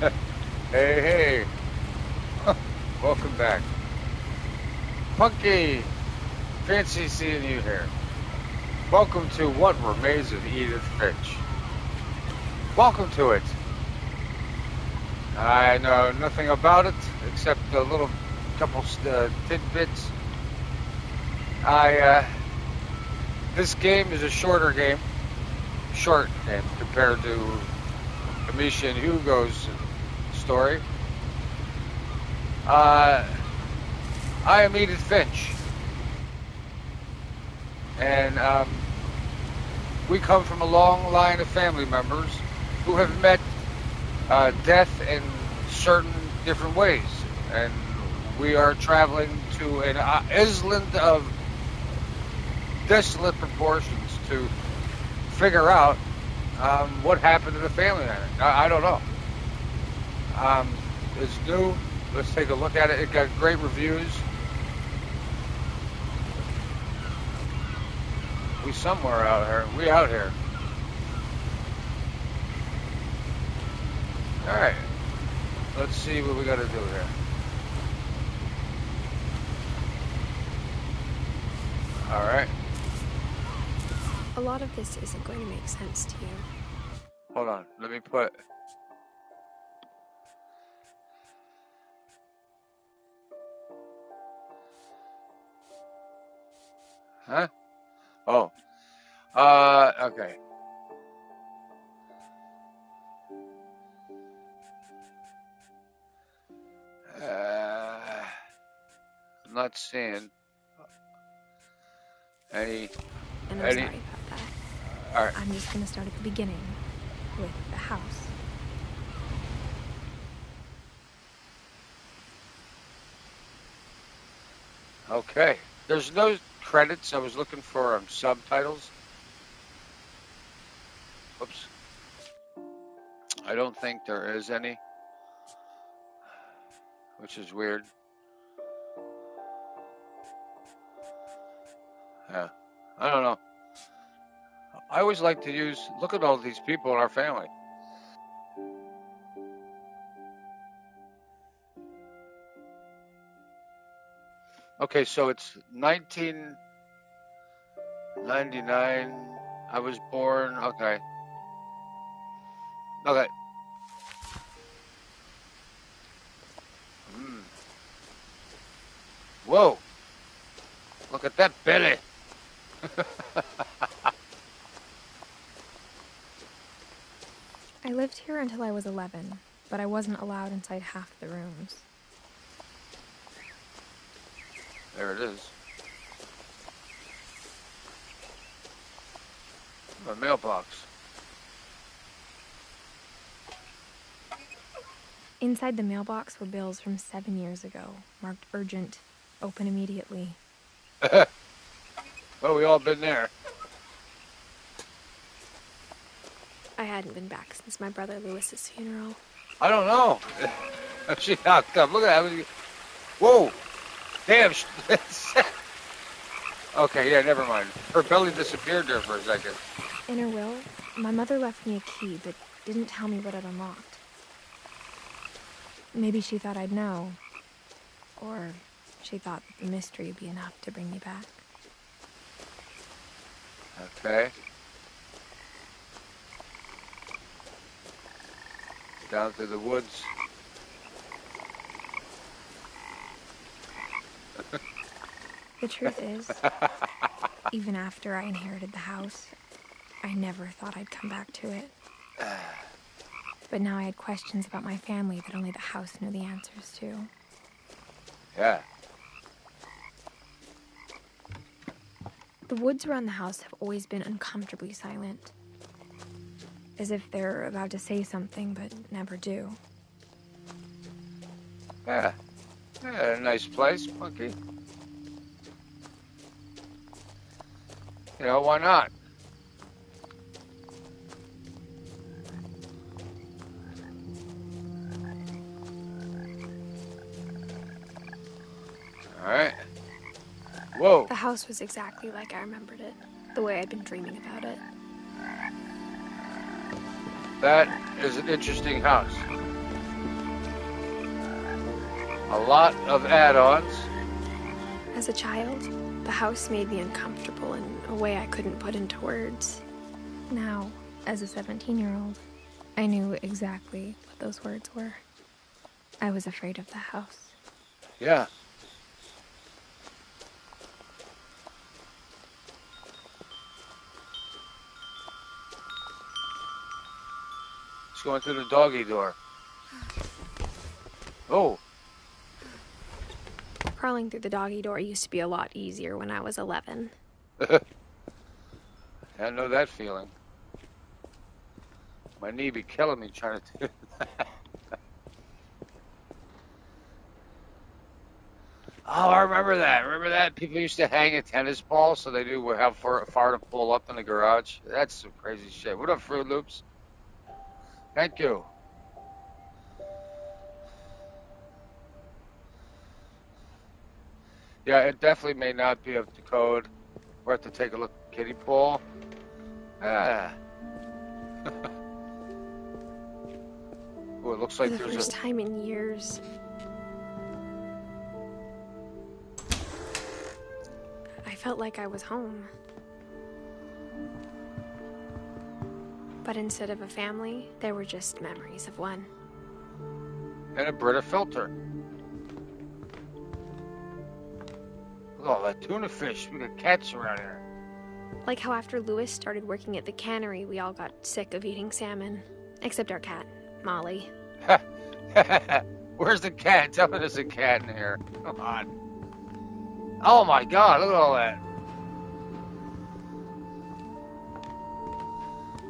Hey, hey. Welcome back. Punky, fancy seeing you here. Welcome to What Remains of Edith Finch. Welcome to it. I know nothing about it except a little couple tidbits. I This game is a short game compared to Amisha and Hugo's story. I am Edith Finch, and we come from a long line of family members who have met death in certain different ways, and we are traveling to an island of desolate proportions to figure out what happened to the family. I don't know. It's new. Let's take a look at it. It got great reviews. We somewhere out here. We out here. All right. Let's see what we got to do here. All right. A lot of this isn't going to make sense to you. Hold on. Let me put... Huh? Oh. Okay. I'm not seeing any... And I'm sorry about that. All right. I'm just going to start at the beginning with the house. Okay. There's no credits. I was looking for subtitles. Oops. I don't think there is any, which is weird. Yeah. I don't know. I always like to look at all these people in our family. Okay, so it's 1999. I was born. Okay. Okay. Whoa. Look at that belly. I lived here until I was 11, but I wasn't allowed inside half the rooms. There it is. A mailbox. Inside the mailbox were bills from 7 years ago, marked urgent, open immediately. Well, we all been there. I hadn't been back since my brother Lewis's funeral. I don't know. She knocked up. Look at that. Whoa. Damn. Okay, yeah, never mind. Her belly disappeared there for a second. In her will, my mother left me a key, but didn't tell me what it unlocked. Maybe she thought I'd know. Or she thought the mystery would be enough to bring me back. Okay. Down through the woods. The truth is, even after I inherited the house, I never thought I'd come back to it. But now I had questions about my family that only the house knew the answers to. Yeah. The woods around the house have always been uncomfortably silent. As if they're about to say something, but never do. Yeah. Yeah, nice place, Punky. You know, why not? All right. Whoa. The house was exactly like I remembered it, the way I'd been dreaming about it. That is an interesting house. A lot of add-ons. As a child, the house made me uncomfortable in a way I couldn't put into words. Now, as a 17-year-old, I knew exactly what those words were. I was afraid of the house. Yeah. Let's go into the doggy door. Oh. Crawling through the doggy door used to be a lot easier when I was 11. I know that feeling. My knee be killing me trying to do that. Oh, I remember that. Remember that? People used to hang a tennis ball so they knew how far to pull up in the garage. That's some crazy shit. What up, Fruit Loops? Thank you. Yeah, it definitely may not be up to code. We'll have to take a look at kiddie pool. Ah. Oh, it looks like For the there's first time in years, I felt like I was home. But instead of a family, there were just memories of one. and a Brita filter. Look at all that tuna fish. We got cats around here. Like how after Louis started working at the cannery, we all got sick of eating salmon. Except our cat, Molly. Where's the cat? Tell me there's a cat in here. Come on. Oh my God, look at all that.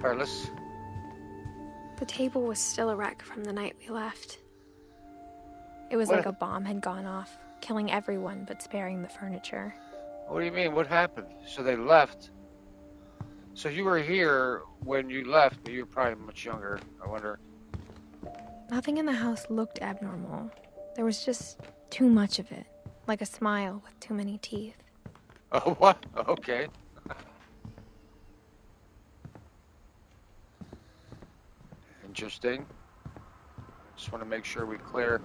All right, let's... The table was still a wreck from the night we left. It was What? like a bomb had gone off, killing everyone but sparing the furniture. What do you mean? What happened? So they left. So you were here when you left, but you were probably much younger. I wonder. Nothing in the house looked abnormal. There was just too much of it, like a smile with too many teeth. Oh, what? Okay. Interesting. Just want to make sure we clear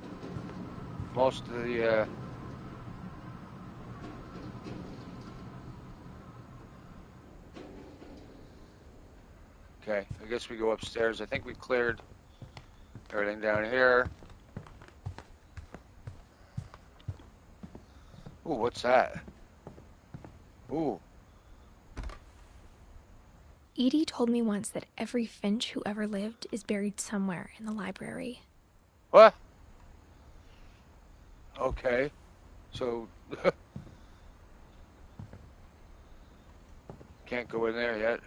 most of the... Okay, I guess we go upstairs. I think we cleared everything down here. Ooh, what's that? Ooh. Edie told me once that every Finch who ever lived is buried somewhere in the library. What? Okay. So... Can't go in there yet.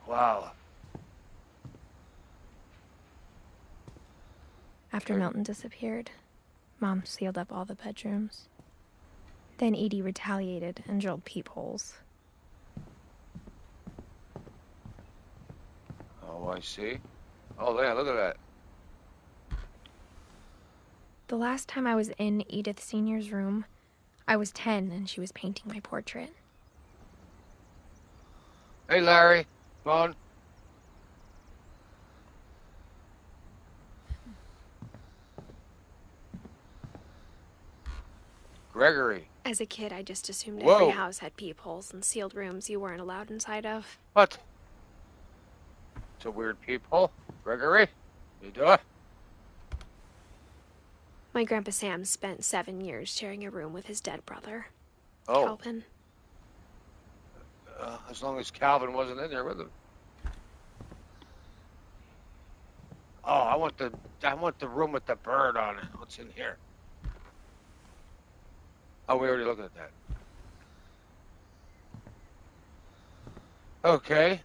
Wow. After Milton disappeared, Mom sealed up all the bedrooms. Then Edie retaliated and drilled peepholes. Oh, I see. Oh, yeah, look at that. The last time I was in Edith Sr.'s room, I was 10 and she was painting my portrait. Hey, Larry. Come on. Gregory. As a kid, I just assumed Whoa. every house had peepholes and sealed rooms you weren't allowed inside of. What? It's a weird peephole. Gregory? You doing? My Grandpa Sam spent 7 years sharing a room with his dead brother, Oh. Calvin. As long as Calvin wasn't in there with him. Oh, I want the room with the bird on it. What's in here? Oh, we already looked at that. Okay.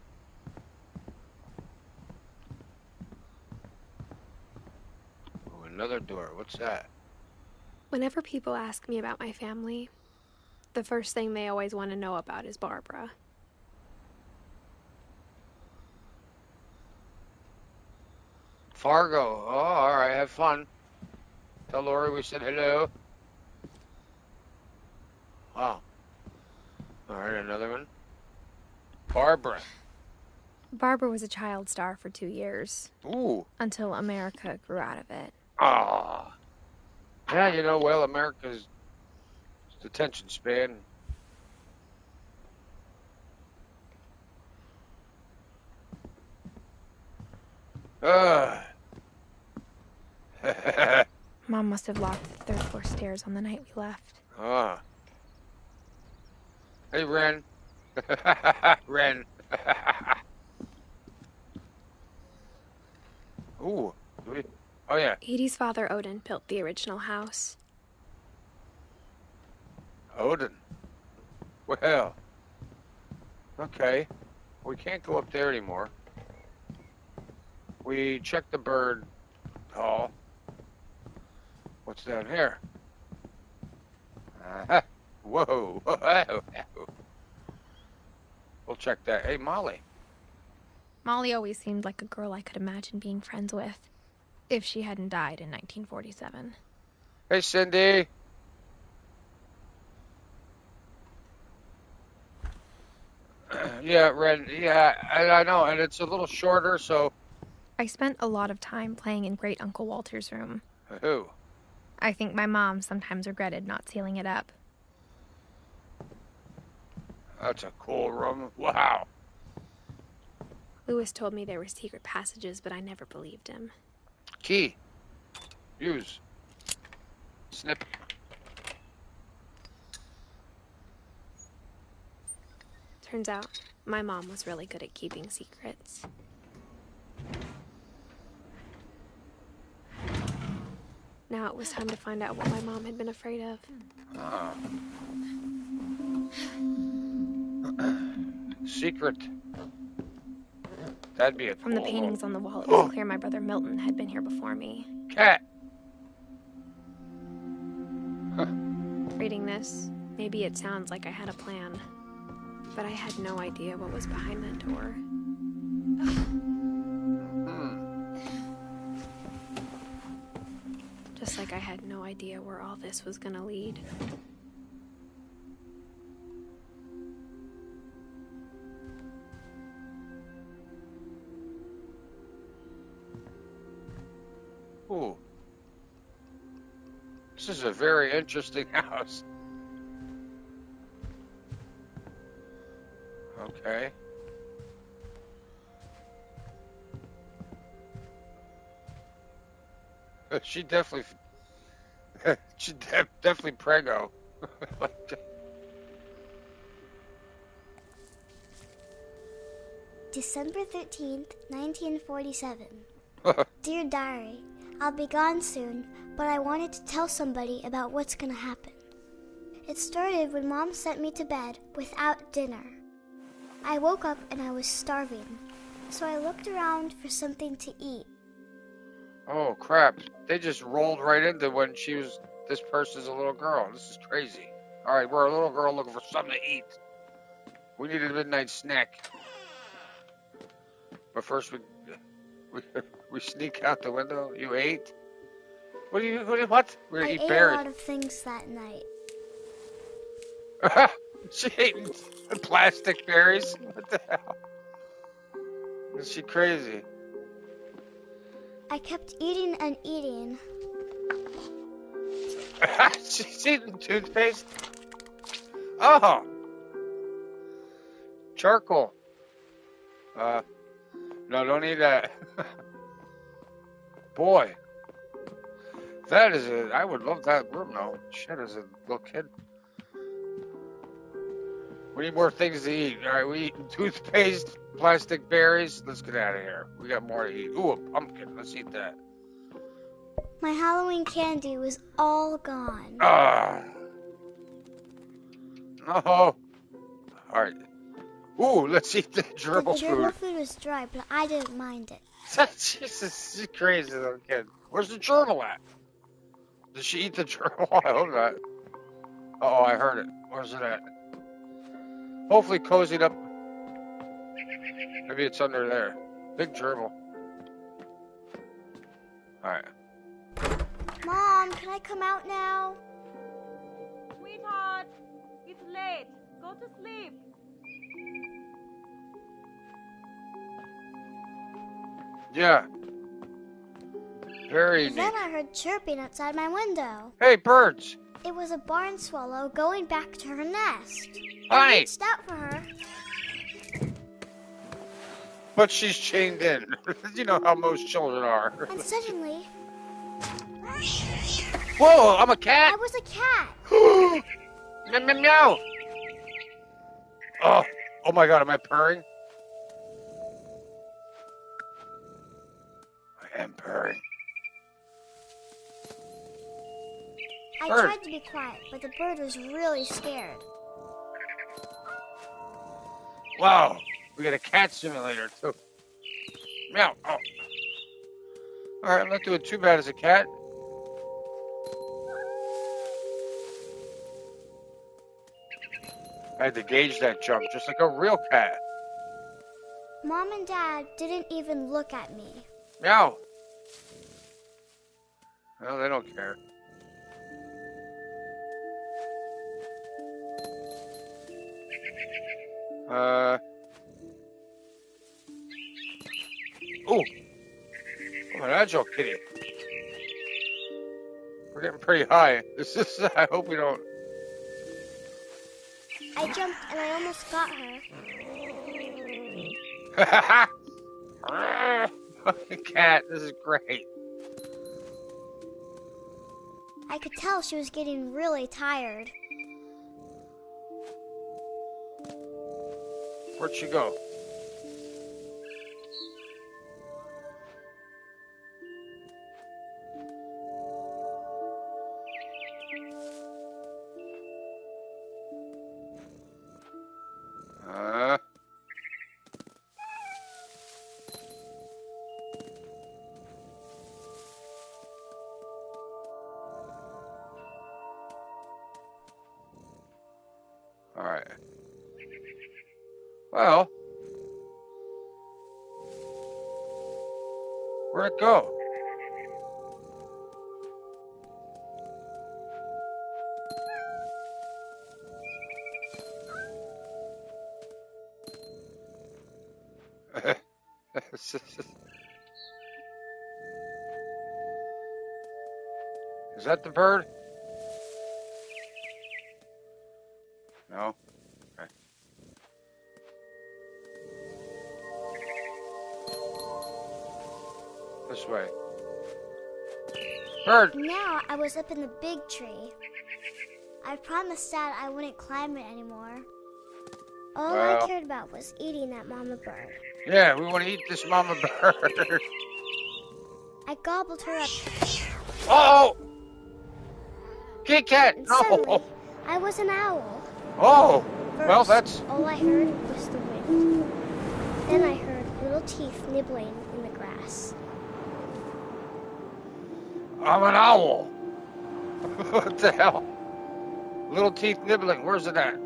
Oh, another door. What's that? Whenever people ask me about my family, the first thing they always want to know about is Barbara. Fargo. Oh, all right. Have fun. Tell Lori we said hello. Wow. All right, another one. Barbara. Barbara was a child star for 2 years, Ooh. until America grew out of it. Ah. Yeah, you know, well, America's attention span. Uh. Mom must have locked the third floor stairs on the night we left. Ah. Hey, Ren. Ren. Ooh. Oh, yeah. Edie's father, Odin, built the original house. Odin. Well. Okay. We can't go up there anymore. We checked the bird hall. What's down here? Whoa. We'll check that. Hey, Molly. Molly always seemed like a girl I could imagine being friends with, if she hadn't died in 1947. Hey, Cindy. Yeah, Ren. Yeah, I know, and it's a little shorter, so. I spent a lot of time playing in Great Uncle Walter's room. Who? I think my mom sometimes regretted not sealing it up. That's a cool room. Wow. Lewis told me there were secret passages, but I never believed him. Key. Use. Snip. Turns out, my mom was really good at keeping secrets. Now it was time to find out what my mom had been afraid of. Secret. That'd be a From the cool paintings room. on the wall, it was clear my brother Milton had been here before me. Cat. Reading this, maybe it sounds like I had a plan, but I had no idea what was behind that door. Just like I had no idea where all this was gonna lead. Ooh. This is a very interesting house. Okay. She definitely, definitely prego. December 13th, 1947. Dear Diary, I'll be gone soon, but I wanted to tell somebody about what's gonna happen. It started when Mom sent me to bed without dinner. I woke up and I was starving, so I looked around for something to eat. Oh crap! They just rolled right into when this person's a little girl. This is crazy. All right, we're a little girl looking for something to eat. We need a midnight snack. But first we sneak out the window. You ate? What? We're gonna eat ate berries. a lot of things that night. She ate plastic berries? What the hell? Is she crazy? I kept eating and eating. She's eating toothpaste? Oh! Charcoal. No, don't eat that. Boy. I would love that room though. Shit, as a little kid. We need more things to eat. All right, we eat toothpaste, plastic berries. Let's get out of here. We got more to eat. Ooh, a pumpkin. Let's eat that. My Halloween candy was all gone. No. All right. Ooh, let's eat the gerbil The gerbil food. food was dry, but I didn't mind it. Jesus, she's crazy little kid. Where's the gerbil at? Did she eat the gerbil? I hope not. Uh-oh, I heard it. Where's it at? Hopefully cozied up. Maybe it's under there. Big gerbil. Alright. Mom, can I come out now? Sweetheart, it's late. Go to sleep. Yeah. Very neat. Then I heard chirping outside my window. Hey, birds. It was a barn swallow going back to her nest. Hi. I reached out for her. But she's chained in. You know how most children are. And suddenly, Whoa, I'm a cat. I was a cat. Meow, meow, meow. Oh my God, am I purring? I am purring. I Bird. tried to be quiet, but the bird was really scared. Wow, we got a cat simulator too. Meow. Oh. All right, I'm not doing too bad as a cat. I had to gauge that jump just like a real cat. Mom and Dad didn't even look at me. Meow. Well, they don't care. Oh, I'm an agile kitty. We're getting pretty high. This is. I hope we don't. I jumped and I almost got her. Fucking cat. This is great. I could tell she was getting really tired. Where'd she go? All right. Well, where'd it go? Is that the bird? No. Okay. This way. Bird! Now I was up in the big tree. I promised Dad I wouldn't climb it anymore. All I Well. cared about was eating that mama bird. Yeah, we want to eat this mama bird. I gobbled her up, Oh! Kit Kat! and No! suddenly I was an owl. Oh! Well, First, that's... all I heard was the wind. Then I heard little teeth nibbling in the grass. I'm an owl. What the hell? Little teeth nibbling. Where's it at?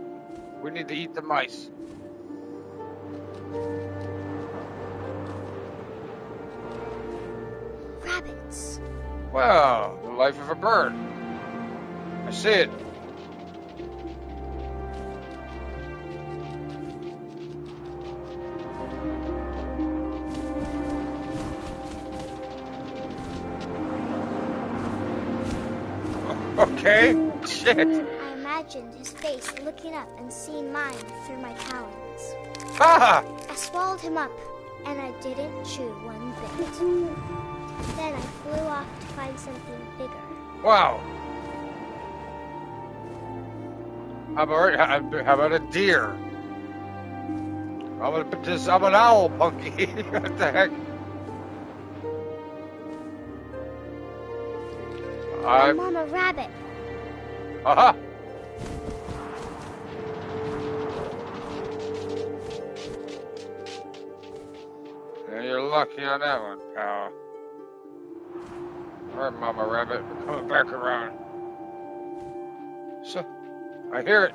We need to eat the mice. Rabbits. Well, the life of a bird. I see it. Okay. Shit. I imagined his face looking up and seeing mine through my talons. Ah! I swallowed him up, and I didn't chew one bit. Then I flew off to find something bigger. Wow. How about a deer? I'm an owl, Punky. What the heck? I'm Mama Rabbit. Aha! Yeah, you're lucky on that one, pal. All right, Mama Rabbit, we're coming back around. So, I hear it.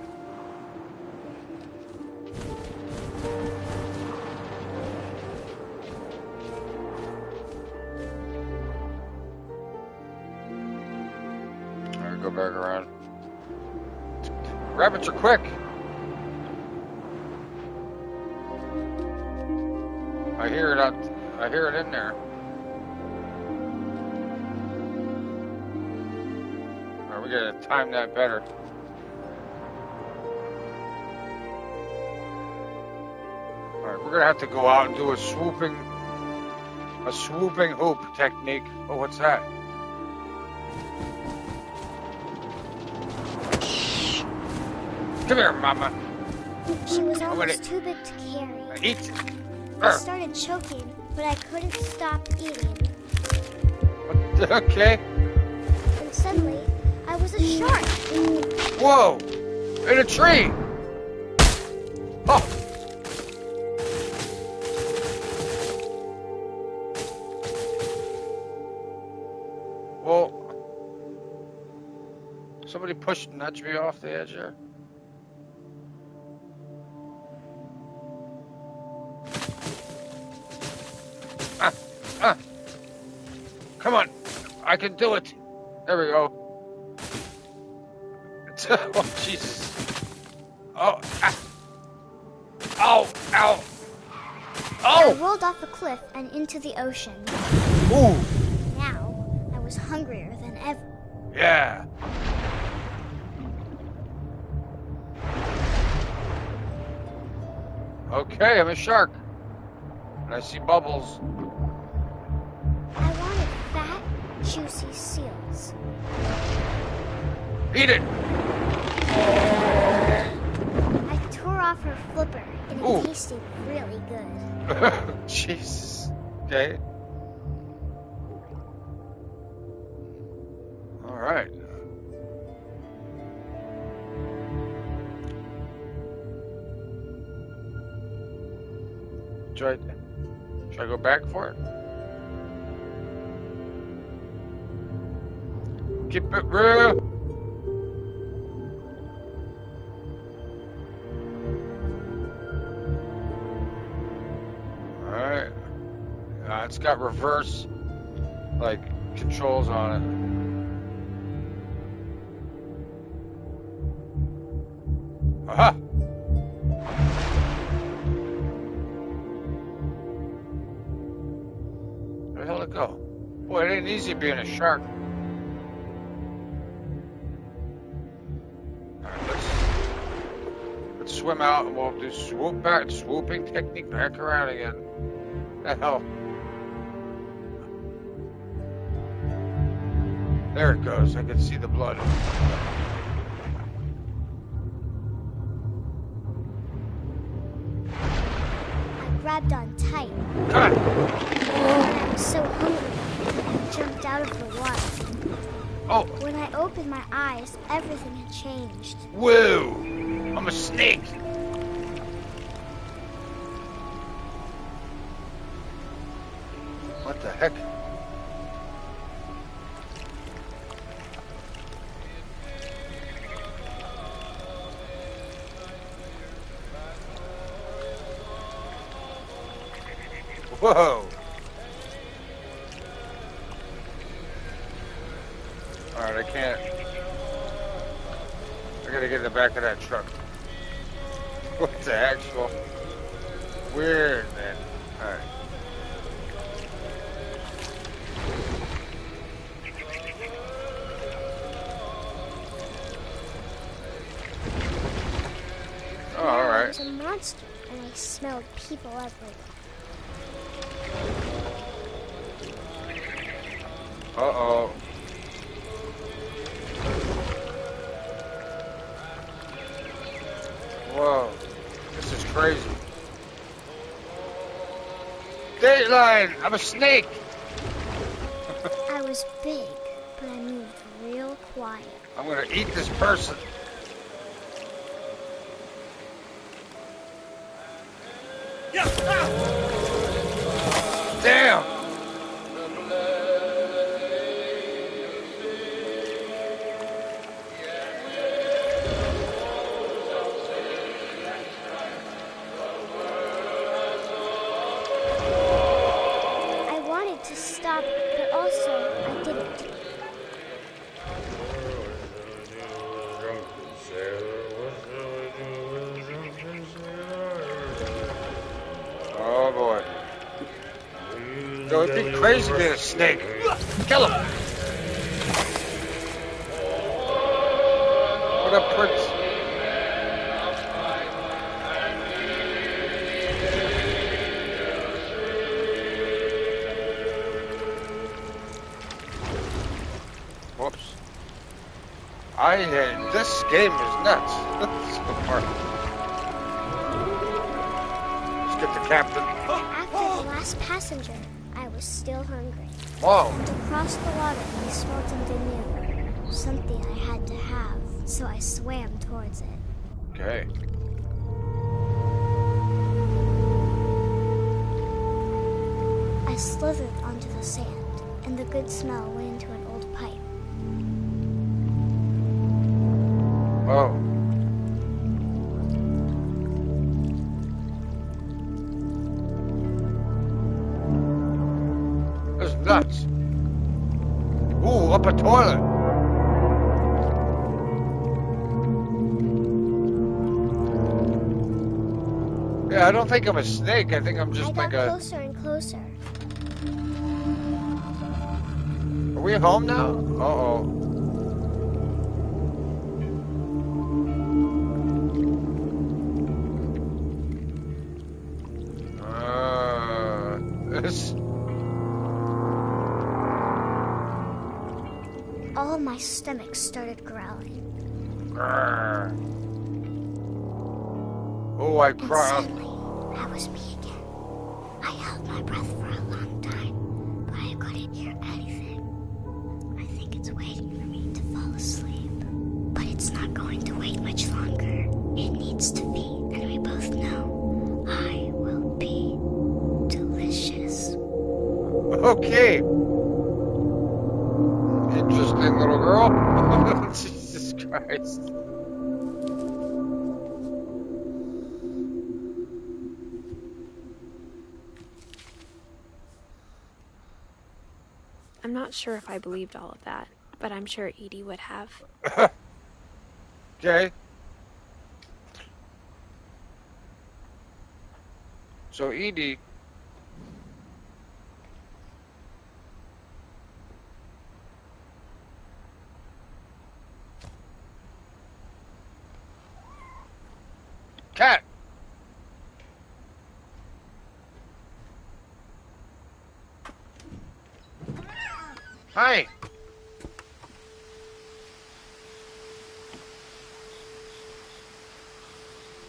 All right, go back around. Rabbits are quick. I hear it in there. Alright, we gotta time that better. Alright, we're gonna have to go out and do a swooping hoop technique. Oh, what's that? Come here, Mama. She was almost too big to carry. Eat. I started choking, but I couldn't stop eating. Okay. And suddenly, I was a shark. Whoa! In a tree! Oh! Well, somebody nudged me off the edge there. Come on, I can do it. There we go. Oh, Jesus. Oh, ah. Ow, ow. Oh! I rolled off the cliff and into the ocean. Ooh. Now, I was hungrier than ever. Yeah. Okay, I'm a shark. And I see bubbles. I wanted fat, juicy seals. Eat it! I tore off her flipper, and it Ooh. tasted really good. Jesus. Okay. All right. Should I go back for it? Keep it real. Alright. It's got reverse, like, controls on it. Aha! Where the hell did it go? Boy, it ain't easy being a shark. Let's swim out and we'll do swooping technique back around again. The hell? There it goes. I can see the blood. I grabbed on tight. Come on. And I was so hungry, I jumped out of the water. Oh. When I opened my eyes, everything had changed. Whoa. I'm a snake. What the heck? Whoa. Alright, I can't. I gotta get in the back of that truck. What the actual? Weird, man. Alright. Oh, I alright. was a monster, and I smelled people everywhere. Uh-oh. Whoa. This is crazy. Dateline! I'm a snake! I was big, but I moved real quiet. I'm gonna eat this person. Damn! I wanted to stop, but also I didn't. Oh boy. So it'd be crazy being a snake. Kill him! What a prince. Whoops. This game is nuts. So far. Let's get the captain. After the last passenger, I was still hungry. Whoa. And to cross the water, I smelled something new. Something I had to have, so I swam towards it. Okay. I slithered onto the sand, and the good smell went into an old pipe. Oh. This is nuts. Ooh, up a toilet. Yeah, I don't think I'm a snake. I think I'm just I got closer and closer. Are we home now? Uh-oh. This... All of my stomach started growling. Oh, I And cried. suddenly, that was me again. I held my breath for a long time, but I couldn't hear anything. I think it's waiting for me to fall asleep. But it's not going to wait much longer. It needs to be, and we both know I will be delicious. Okay. Interesting little girl. Jesus Christ. I'm not sure if I believed all of that, but I'm sure Edie would have. Okay. So Edie. Cat. Hi.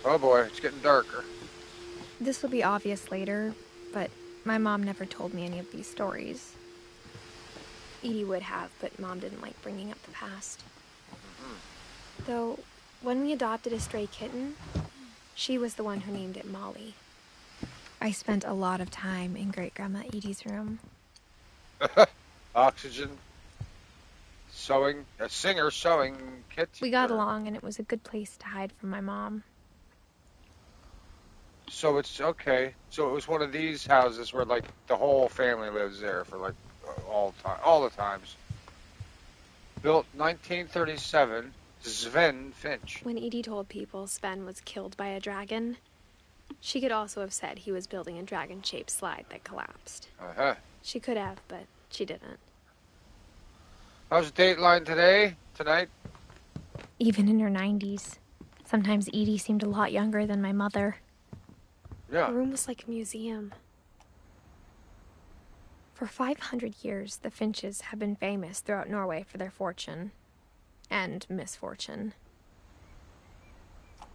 Oh boy, it's getting darker. This will be obvious later, but my mom never told me any of these stories. Edie would have, but Mom didn't like bringing up the past. Though, when we adopted a stray kitten, she was the one who named it Molly. I spent a lot of time in Great-Grandma Edie's room. Oxygen. Sewing. A singer sewing kit. We got along, and it was a good place to hide from my mom. So it's okay. So it was one of these houses where like the whole family lives there for like all the times. Built 1937, Sven Finch. When Edie told people Sven was killed by a dragon, she could also have said he was building a dragon-shaped slide that collapsed. Uh-huh. She could have, but she didn't. How's Dateline tonight? Even in her 90s. Sometimes Edie seemed a lot younger than my mother. Yeah. The room was like a museum. For 500 years, the Finches have been famous throughout Norway for their fortune. And misfortune.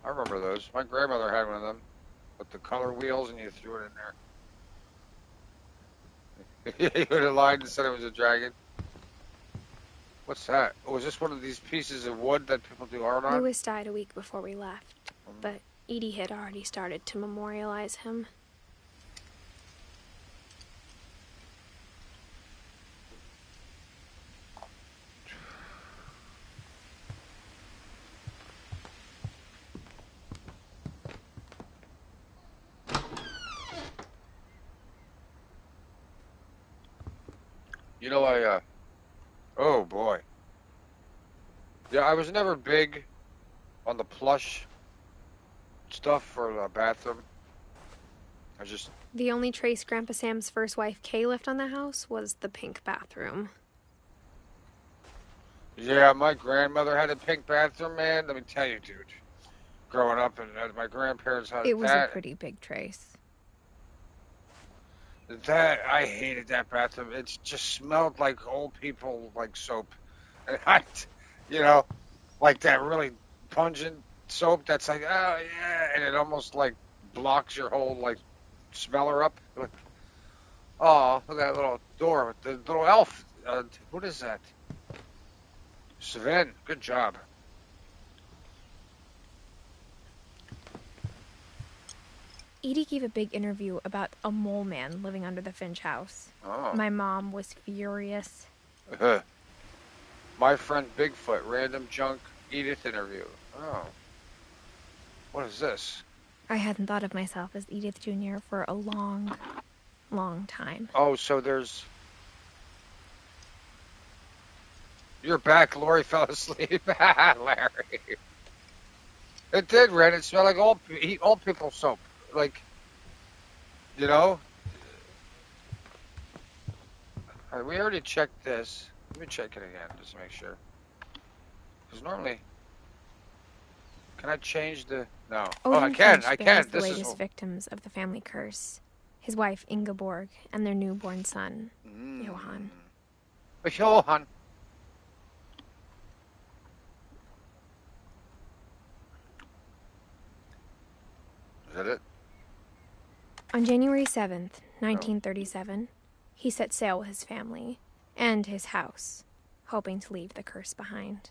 I remember those. My grandmother had one of them. With the color wheels and you threw it in there. You would have lied and said it was a dragon. What's that? Oh, is this one of these pieces of wood that people do art on? Louis died a week before we left, but Edie had already started to memorialize him. You know, oh boy. Yeah, I was never big on the plush stuff for a bathroom. The only trace Grandpa Sam's first wife, Kay, left on the house was the pink bathroom. Yeah, my grandmother had a pink bathroom, man. Let me tell you, dude. Growing up, and my grandparents had It was a that. pretty big trace. That I hated that bathroom. It just smelled like old people like soap, and I, you know, like that really pungent soap that's like, oh yeah, and it almost like blocks your whole like smeller up. Like, oh, look at that little door with the little elf. What is that? Sven, good job. Edie gave a big interview about a mole man living under the Finch house. Oh, My mom was furious. my friend Bigfoot, random junk Edith interview. Oh, what is this? I hadn't thought of myself as Edith Jr. for a long, long time. Oh, so there's. You're back. Lori fell asleep. Larry. It did, Ren. It smelled like old people soap. Like, you know? All right, we already checked this. Let me check it again just to make sure. Because normally. Can I change the. No. Oh, I Odin can. Finch I bears can. the This is. latest victims of the family curse. His wife, Ingeborg, and their newborn son, Johann. Johann. Is that it? On January 7th, 1937, he set sail with his family and his house, hoping to leave the curse behind.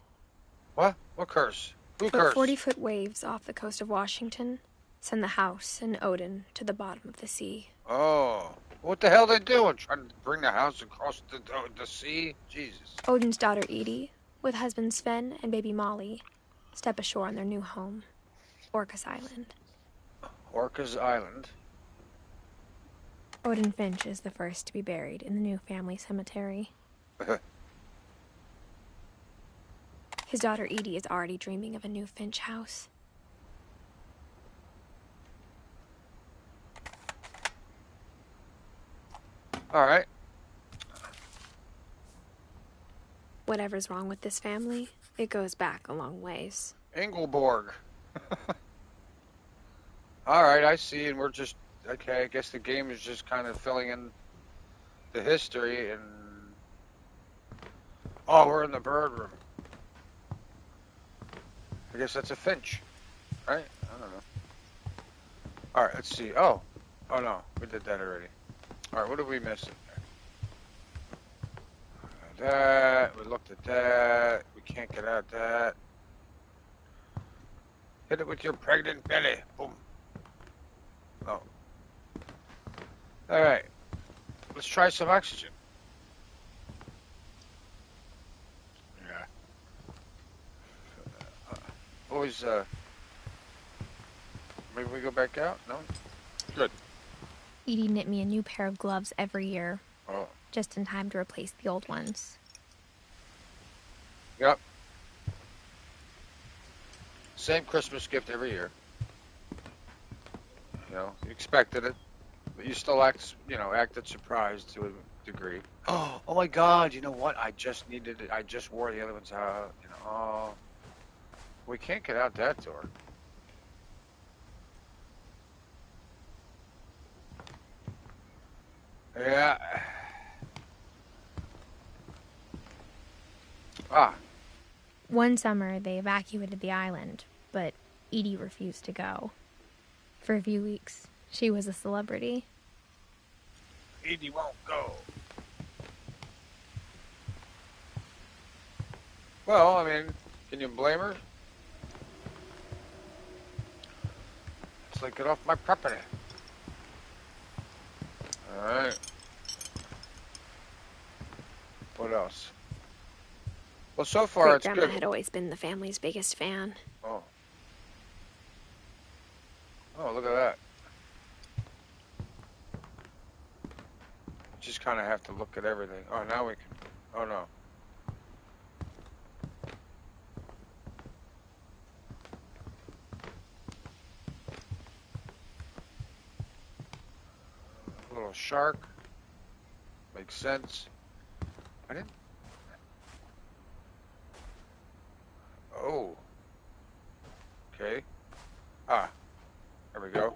What? What curse? Who But cursed? 40-foot waves off the coast of Washington send the house and Odin to the bottom of the sea. Oh. What the hell they doing? Trying to bring the house across the sea? Jesus. Odin's daughter Edie, with husband Sven and baby Molly, step ashore on their new home, Orcas Island. Orcas Island. Odin Finch is the first to be buried in the new family cemetery. His daughter Edie is already dreaming of a new Finch house. All right. Whatever's wrong with this family, it goes back a long ways. Ingeborg. All right, I see, and we're just okay. I guess the game is just kind of filling in the history, and oh, we're in the bird room. I guess that's a finch, right? I don't know. All right, let's see. Oh no, we did that already. All right, what did we miss? That we looked at that. We can't get out that. Hit it with your pregnant belly. Boom. Oh. All right. Let's try some oxygen. Yeah. Always, maybe we go back out? No? Good. Edie knit me a new pair of gloves every year, Oh. just in time to replace the old ones. Yep. Same Christmas gift every year. You know, you expected it, but you still acted surprised to a degree. Oh my God! You know what? I just needed it. I just wore the other ones out. You know, oh, we can't get out that door. Yeah. Ah. One summer, they evacuated the island, but Edie refused to go. For a few weeks, she was a celebrity. Edie won't go. Well, I mean, can you blame her? It's like, get off my property. Alright. What else? Well, so far it's Great-grandma good. had always been the family's biggest fan. Oh. Oh, look at that. Just kind of have to look at everything. Oh, now we can. Oh, no. A little shark. Makes sense. I didn't. Oh. Okay. Ah. There we go.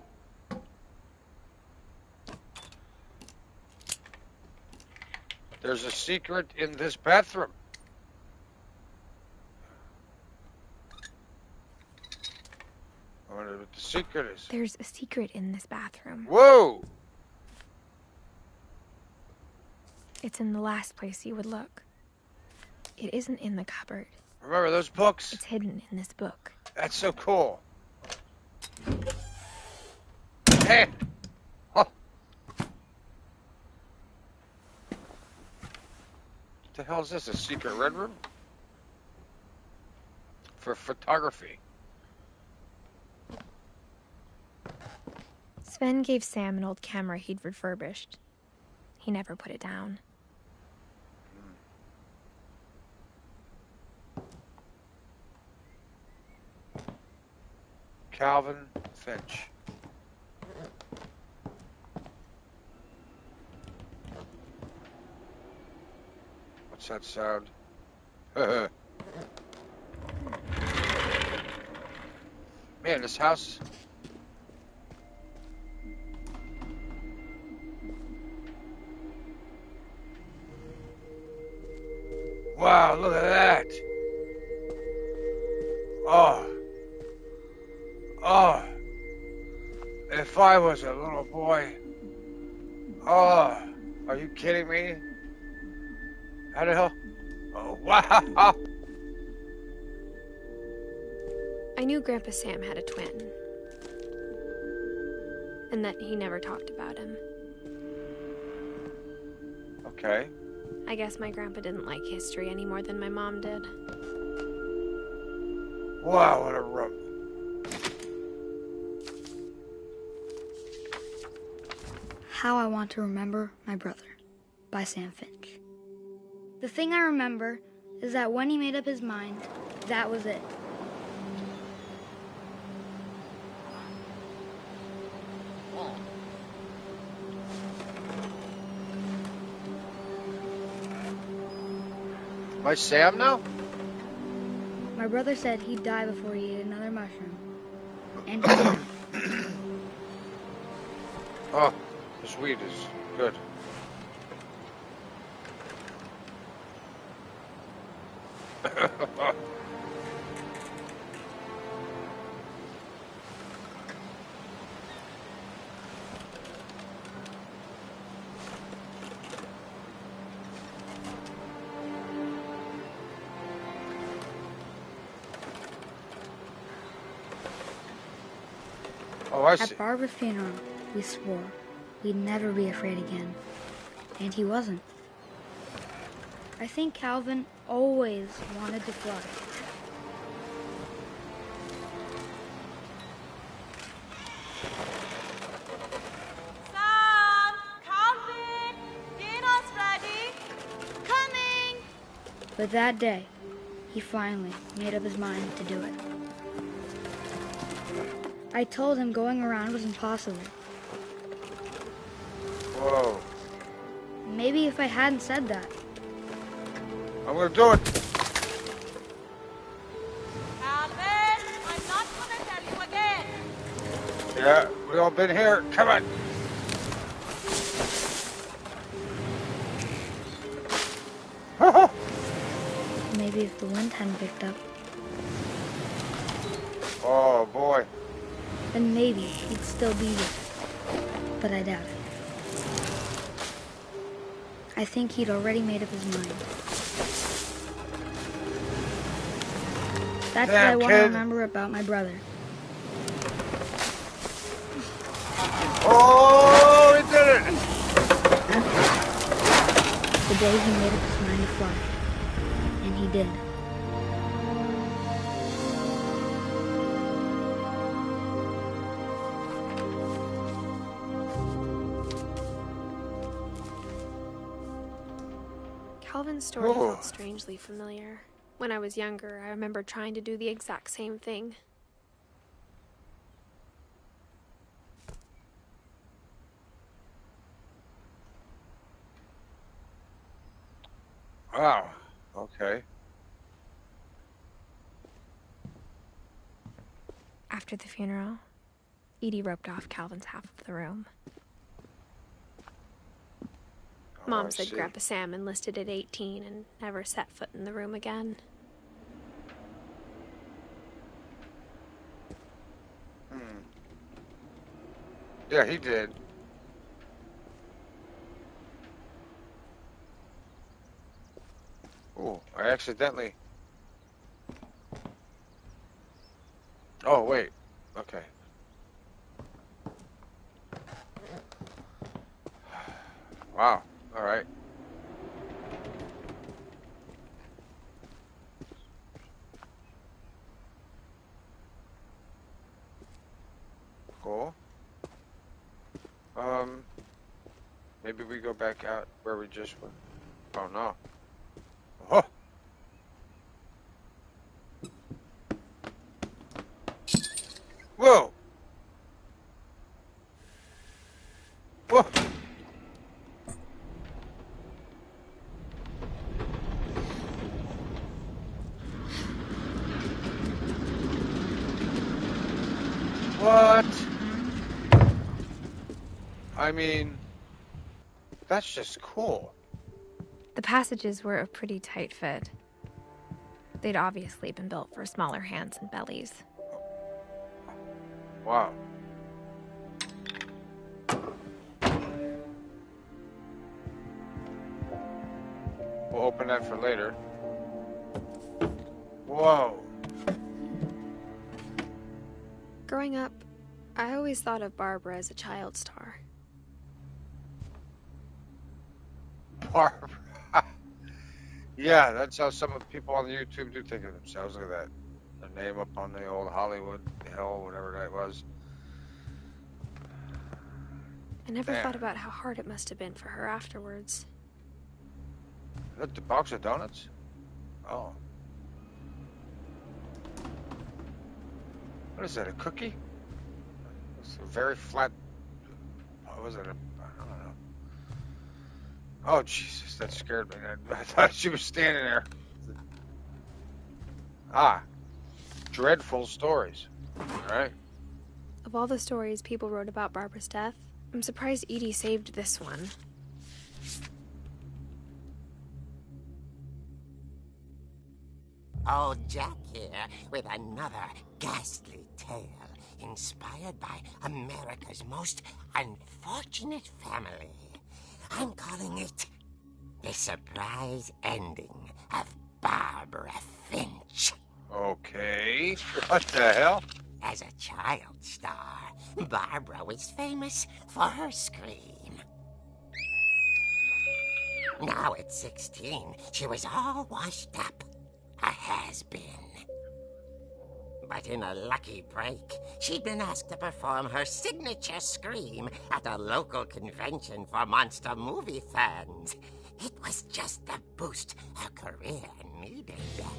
There's a secret in this bathroom. I wonder what the secret is. There's a secret in this bathroom. Whoa! It's in the last place you would look. It isn't in the cupboard. Remember those books? It's hidden in this book. That's so cool. Hey! Oh. What the hell is this? A secret red room? For photography. Sven gave Sam an old camera he'd refurbished. He never put it down. Calvin Finch. What's that sound? Man, this house. Wow, look at that. Oh. Oh. If I was a little boy. Oh. Are you kidding me? How the hell? Oh, wow. I knew Grandpa Sam had a twin. And that he never talked about him. Okay. I guess my grandpa didn't like history any more than my mom did. Wow, what a room. How I Want to Remember My Brother by Sam Finch. The thing I remember is that when he made up his mind, that was it. Am I Sam now? My brother said he'd die before he ate another mushroom. And he did. Oh, this weed is good. Oh, I see. At Barbara's funeral, we swore we'd never be afraid again. And he wasn't. I think Calvin always wanted to fly. Sam! Calvin! Dinner's ready! Coming! But that day, he finally made up his mind to do it. I told him going around was impossible. Whoa. Maybe if I hadn't said that. I'm gonna do it. Calvin, I'm not gonna tell you again. Yeah, we all been here. Come on. Maybe if the wind hadn't picked up, Oh, boy. then maybe he'd still be here. But I doubt it. I think he'd already made up his mind. That's what I Damn, want to kid. remember about my brother. Oh, he did it. The day he made up his mind to fly. And he did. Calvin's story Whoa. felt strangely familiar. When I was younger, I remember trying to do the exact same thing. Wow. Okay. After the funeral, Edie roped off Calvin's half of the room. Mom said Grandpa Sam enlisted at 18 and never set foot in the room again. Yeah, he did. Oh, I accidentally... Oh, wait. Okay. Wow. All right. Cool. Maybe we go back out where we just went. Oh, no. Oh! Whoa! Whoa! What? I mean, that's just cool. The passages were a pretty tight fit. They'd obviously been built for smaller hands and bellies. Wow. We'll open that for later. Whoa. Growing up, I always thought of Barbara as a child star. Barbara. Yeah, that's how some of the people on the YouTube do think of themselves. Look at that. Their name up on the old Hollywood Hill, whatever that was. I never thought about how hard it must have been for her afterwards. Look, the box of donuts? Oh. What is that, a cookie? It's a very flat... What was it? I don't know. Oh, Jesus, that scared me. I thought she was standing there. Ah. Dreadful stories. All right. Of all the stories people wrote about Barbara's death, I'm surprised Edie saved this one. Old Jack here with another ghastly tale inspired by America's most unfortunate family. I'm calling it The Surprise Ending of Barbara Finch. Okay. What the hell? As a child star, Barbara was famous for her scream. Now at 16, she was all washed up. A has-been. But in a lucky break, she'd been asked to perform her signature scream at a local convention for monster movie fans. It was just the boost her career needed.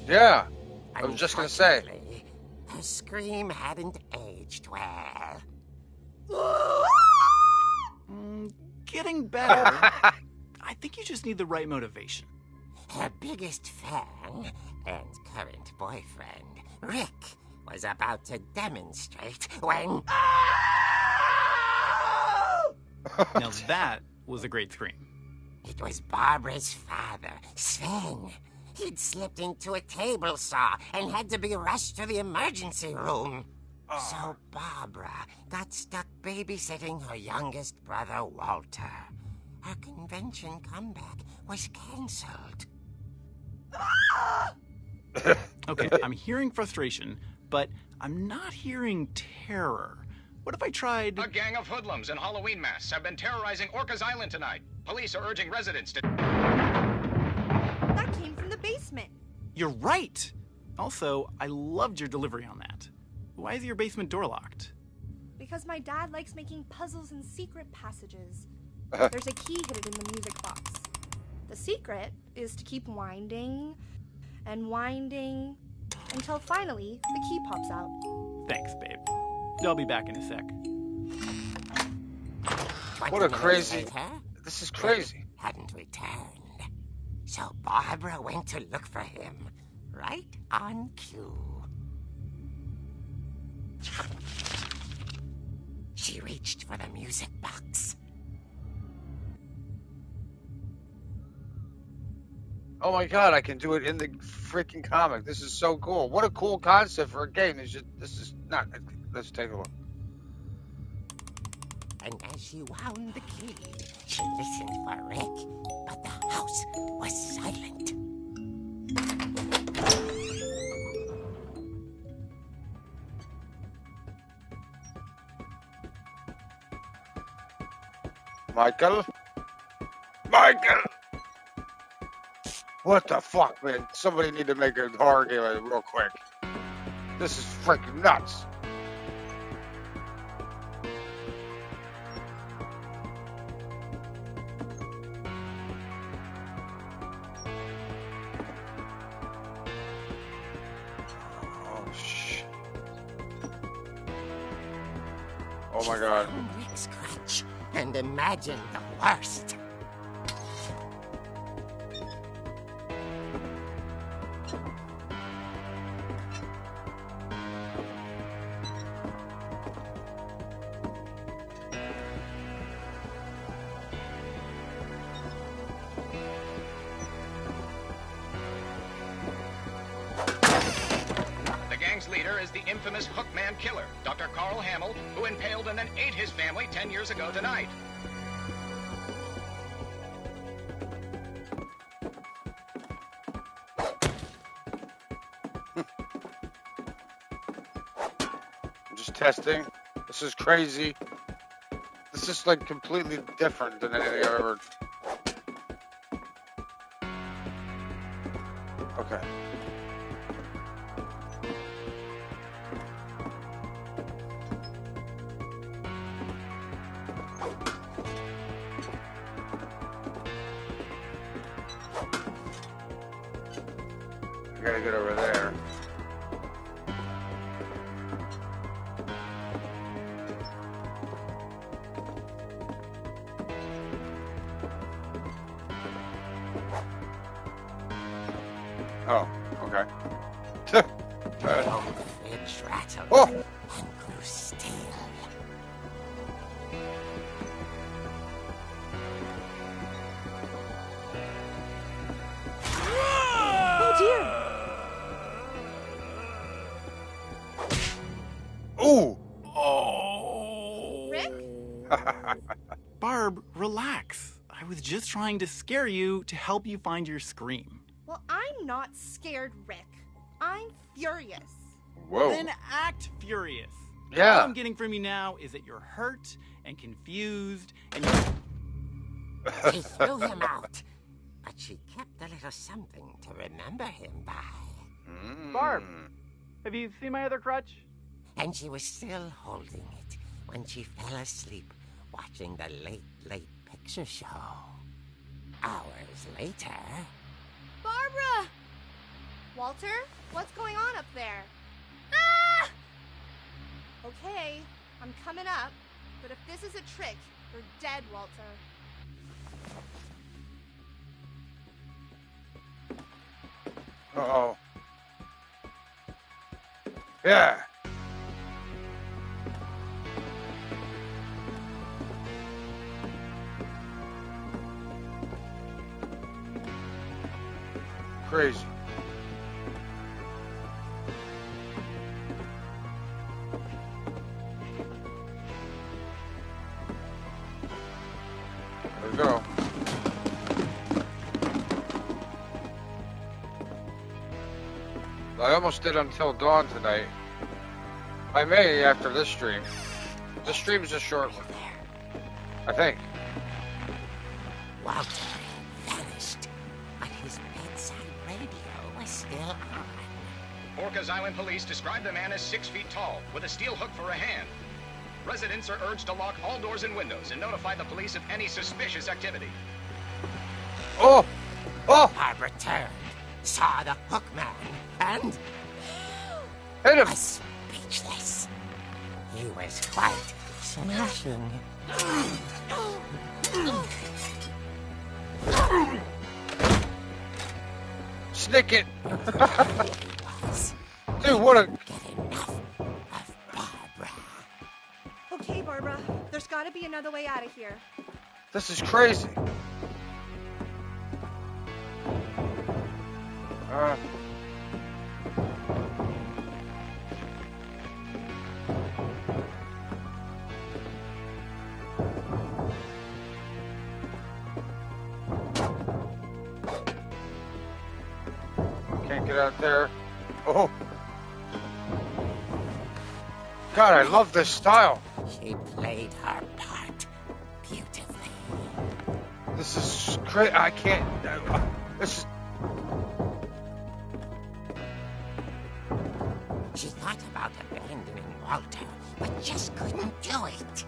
Yeah, I was just gonna say. Her scream hadn't aged well. Getting better. I think you just need the right motivation. Her biggest fan and current boyfriend, Rick, was about to demonstrate when... Now that was a great scream. It was Barbara's father, Sven. He'd slipped into a table saw and had to be rushed to the emergency room. So Barbara got stuck babysitting her youngest brother, Walter. Her convention comeback was canceled. Okay, I'm hearing frustration, but I'm not hearing terror. What if I tried... A gang of hoodlums in Halloween masks have been terrorizing Orcas Island tonight. Police are urging residents to... That came from the basement. You're right! Also, I loved your delivery on that. Why is your basement door locked? Because my dad likes making puzzles and secret passages. There's a key hidden in the music box. The secret is to keep winding and winding until finally the key pops out. Thanks, babe. I'll be back in a sec. What a crazy... This is crazy. Hadn't returned. So Barbara went to look for him, right on cue. She reached for the music box. Oh my god, I can do it in the freaking comic. This is so cool. What a cool concept for a game. This is not. Let's take a look. And as she wound the key, she listened for Rick, but the house was silent. Michael? Michael! What the fuck, man? Somebody need to make a horror game real quick. This is freaking nuts. Oh, shit. Oh my god. Rick's crutch and imagine the worst. Leader is the infamous Hookman killer, Dr. Carl Hamill, who impaled and then ate his family 10 years ago tonight. I'm just testing. This is crazy. This is like completely different than anything I've ever. Okay. I gotta get over there. Oh, okay. Fridge rattled Oh! and grew still. Oh dear! Ooh! Oh! Rick? Barb, relax. I was just trying to scare you to help you find your scream. Well, I'm not scared, Rick. I'm furious. Whoa. Then act furious. Yeah. All I'm getting from you now is that you're hurt and confused and you... She threw him out, but she kept a little something to remember him by. Barb, have you seen my other crutch? And she was still holding it when she fell asleep watching the late picture show. Hours later... Barbara! Walter, what's going on up there? Ah! Okay, I'm coming up, but if this is a trick, you're dead, Walter. Uh-oh. Yeah. Crazy. There we go. I almost did Until Dawn tonight. I may after this stream. This stream is a short one. I think. Walter vanished, but his bedside radio was still on. Orcas Island police describe the man as 6 feet tall, with a steel hook for a hand. Residents are urged to lock all doors and windows and notify the police of any suspicious activity. Oh! Oh! Barbara turned, saw the hook man, and Hit him! was speechless. He was quite smashing. Snick it! Was Dude, what a... get enough of Barbara. There's got to be another way out of here. This is crazy. Can't get out there. Oh. God, I love this style. She played her part beautifully. This is great. I can't. This is. She thought about abandoning Walter, but just couldn't do it.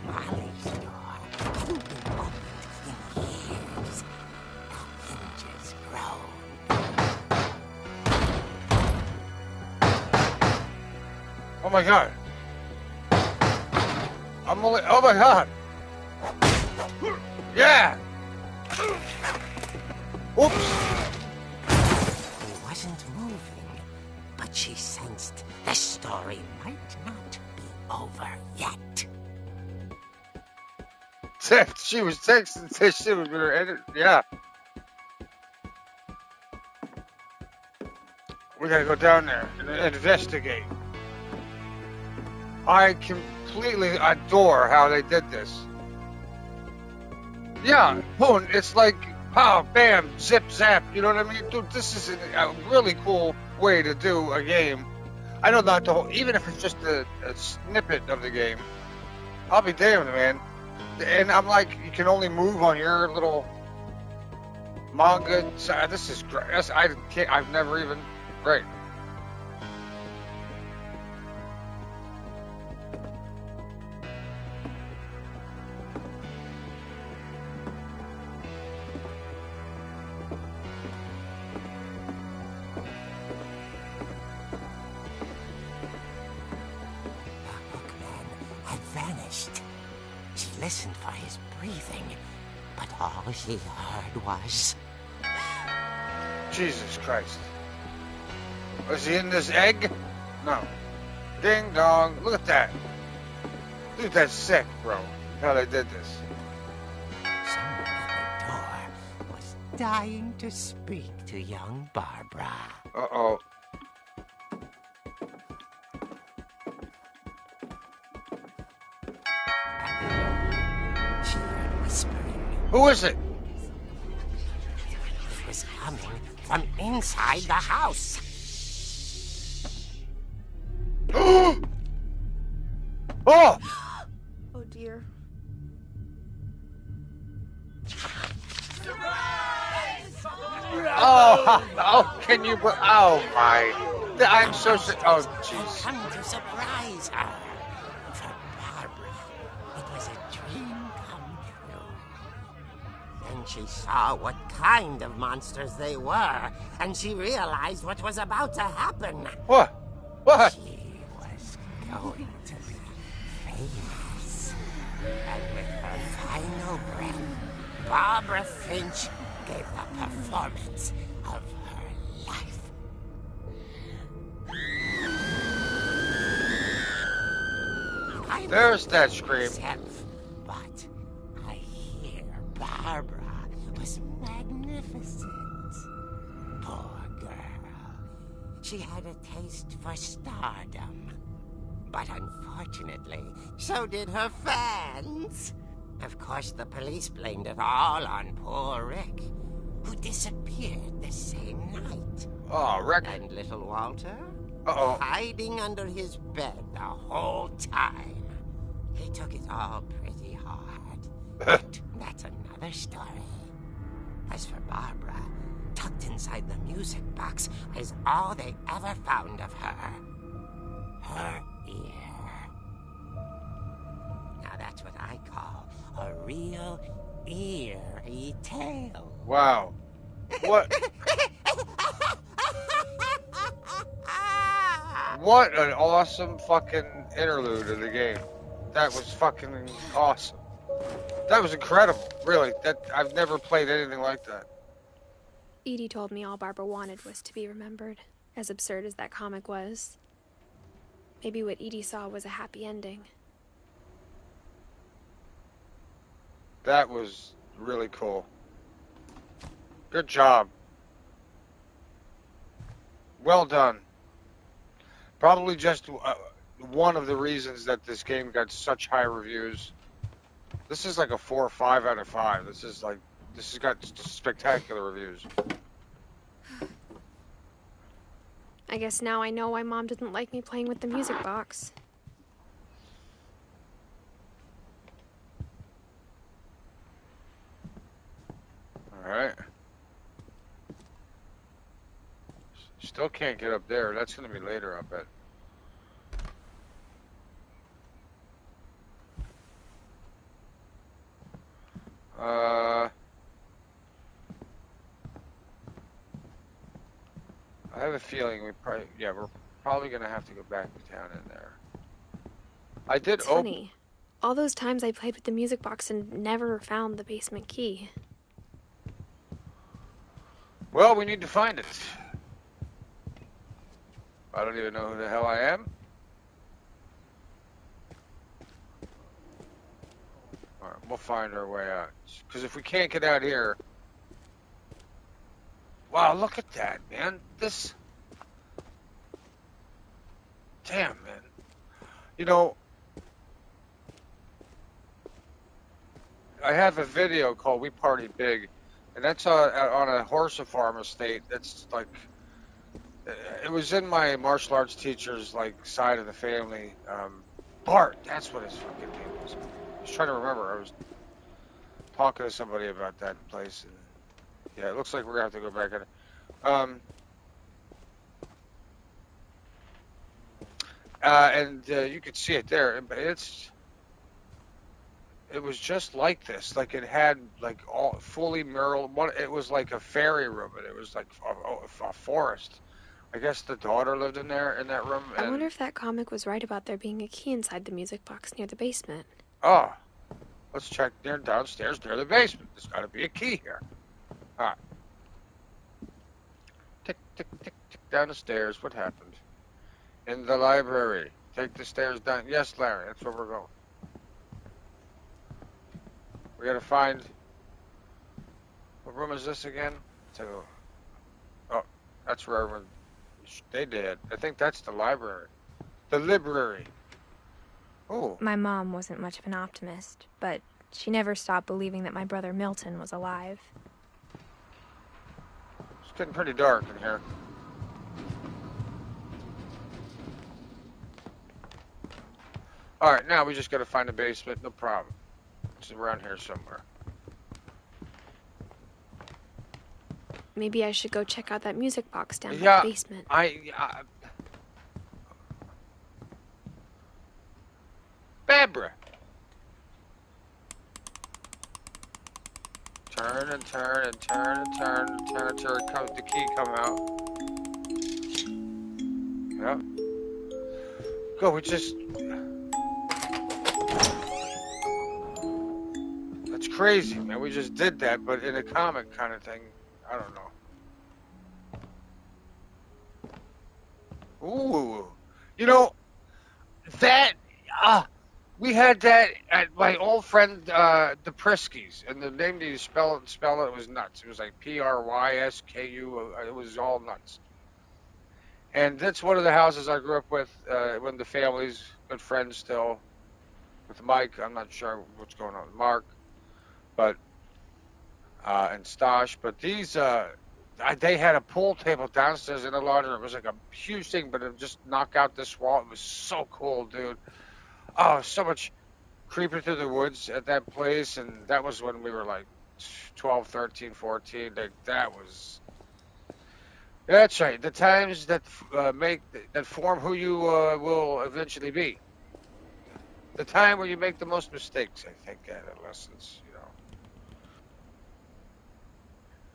Molly's door hadn't been opened in years. The hinges groaned. Oh my God. I'm only. Oh my God. Yeah. Oops. He wasn't moving, but she sensed the story might not be over yet. She was texting. She was gonna edit. Yeah. We gotta go down there and investigate. I completely adore how they did this. Yeah, boom, it's like, pow, bam, zip, zap, you know what I mean? Dude, this is a really cool way to do a game. I know not the whole, even if it's just a snippet of the game, I'll be damned, man. And I'm like, you can only move on your little manga. This is great. I've never even, great. She listened for his breathing, but all she heard was... Jesus Christ. Was he in this egg? No. Ding dong. Look at that. Dude, that's sick, bro. How they did this. Someone at the door was dying to speak to young Barbara. Uh-oh. Who is it? It was coming from inside the house. Oh! Oh dear. Oh, can you? Oh my! I'm so sick. Oh, jeez. Come to surprise her. For Barbara, it was a dream come true. Then she saw what kind of monsters they were, and she realized what was about to happen. What? What? She was going to be famous. And with her final breath, Barbara Finch gave the performance of her life. There's that scream. But I hear Barbara was magnificent. Poor girl. She had a taste for stardom. But unfortunately, so did her fans. Of course, the police blamed it all on poor Rick, who disappeared the same night. Oh, Rick. And little Walter? Uh-oh. Hiding under his bed the whole time. He took it all pretty hard. But that's another story. As for Barbara, tucked inside the music box is all they ever found of her. Her ear. Now that's what I call a real eerie tale. Wow. What? What an awesome fucking interlude of the game. That was fucking awesome. That was incredible, really. I've never played anything like that. Edie told me all Barbara wanted was to be remembered, as absurd as that comic was. Maybe what Edie saw was a happy ending. That was really cool. Good job. Well done. Probably just one of the reasons that this game got such high reviews. This is like a 4 or 5 out of 5. This has got spectacular reviews. I guess now I know why Mom didn't like me playing with the music box. Alright. Still can't get up there. That's going to be later, I bet. I have a feeling we're probably going to have to go back down in there. I did It's funny. All those times I played with the music box and never found the basement key. Well, we need to find it. I don't even know who the hell I am. Alright, we'll find our way out. Because if we can't get out here... Wow, look at that, man. This... Damn, man. You know... I have a video called We Party Big. And that's on a horse farm estate. That's like... It was in my martial arts teacher's like side of the family. Bart, that's what his fucking name was. I was trying to remember. I was talking to somebody about that place. And yeah, it looks like we're gonna have to go back in. And you could see it there. It was just like this. Like it had like all fully mural. It was like a fairy room, and it was like a forest. I guess the daughter lived in that room. I wonder if that comic was right about there being a key inside the music box near the basement. Oh, let's check downstairs near the basement. There's got to be a key here. All right. Tick, tick, tick, tick down the stairs. What happened? In the library. Take the stairs down. Yes, Larry, that's where we're going. We got to find... What room is this again? Oh, that's where everyone... They did. I think that's the library. The library. Oh. My mom wasn't much of an optimist, but she never stopped believing that my brother Milton was alive. It's getting pretty dark in here. Alright, now we just gotta find the basement. No problem. It's around here somewhere. Maybe I should go check out that music box down in the basement. Barbara! Turn and turn and turn and turn and turn until the key come out. Yep. Go, we just... That's crazy, man. We just did that, but in a comic kind of thing. I don't know. Ooh. You know, that... we had that at my old friend, the Priskys, and the name that you spell it was nuts. It was like Prysku. It was all nuts. And that's one of the houses I grew up with, when the family's good friends still. With Mike, I'm not sure what's going on with Mark, but, and Stosh, but these, they had a pool table downstairs in the laundry room. It was like a huge thing, but it would just knock out this wall. It was so cool, dude. Oh, so much creeping through the woods at that place, and that was when we were like 12, 13, 14. That was... That's right. The times that that form who you will eventually be. The time where you make the most mistakes, I think, adolescence, you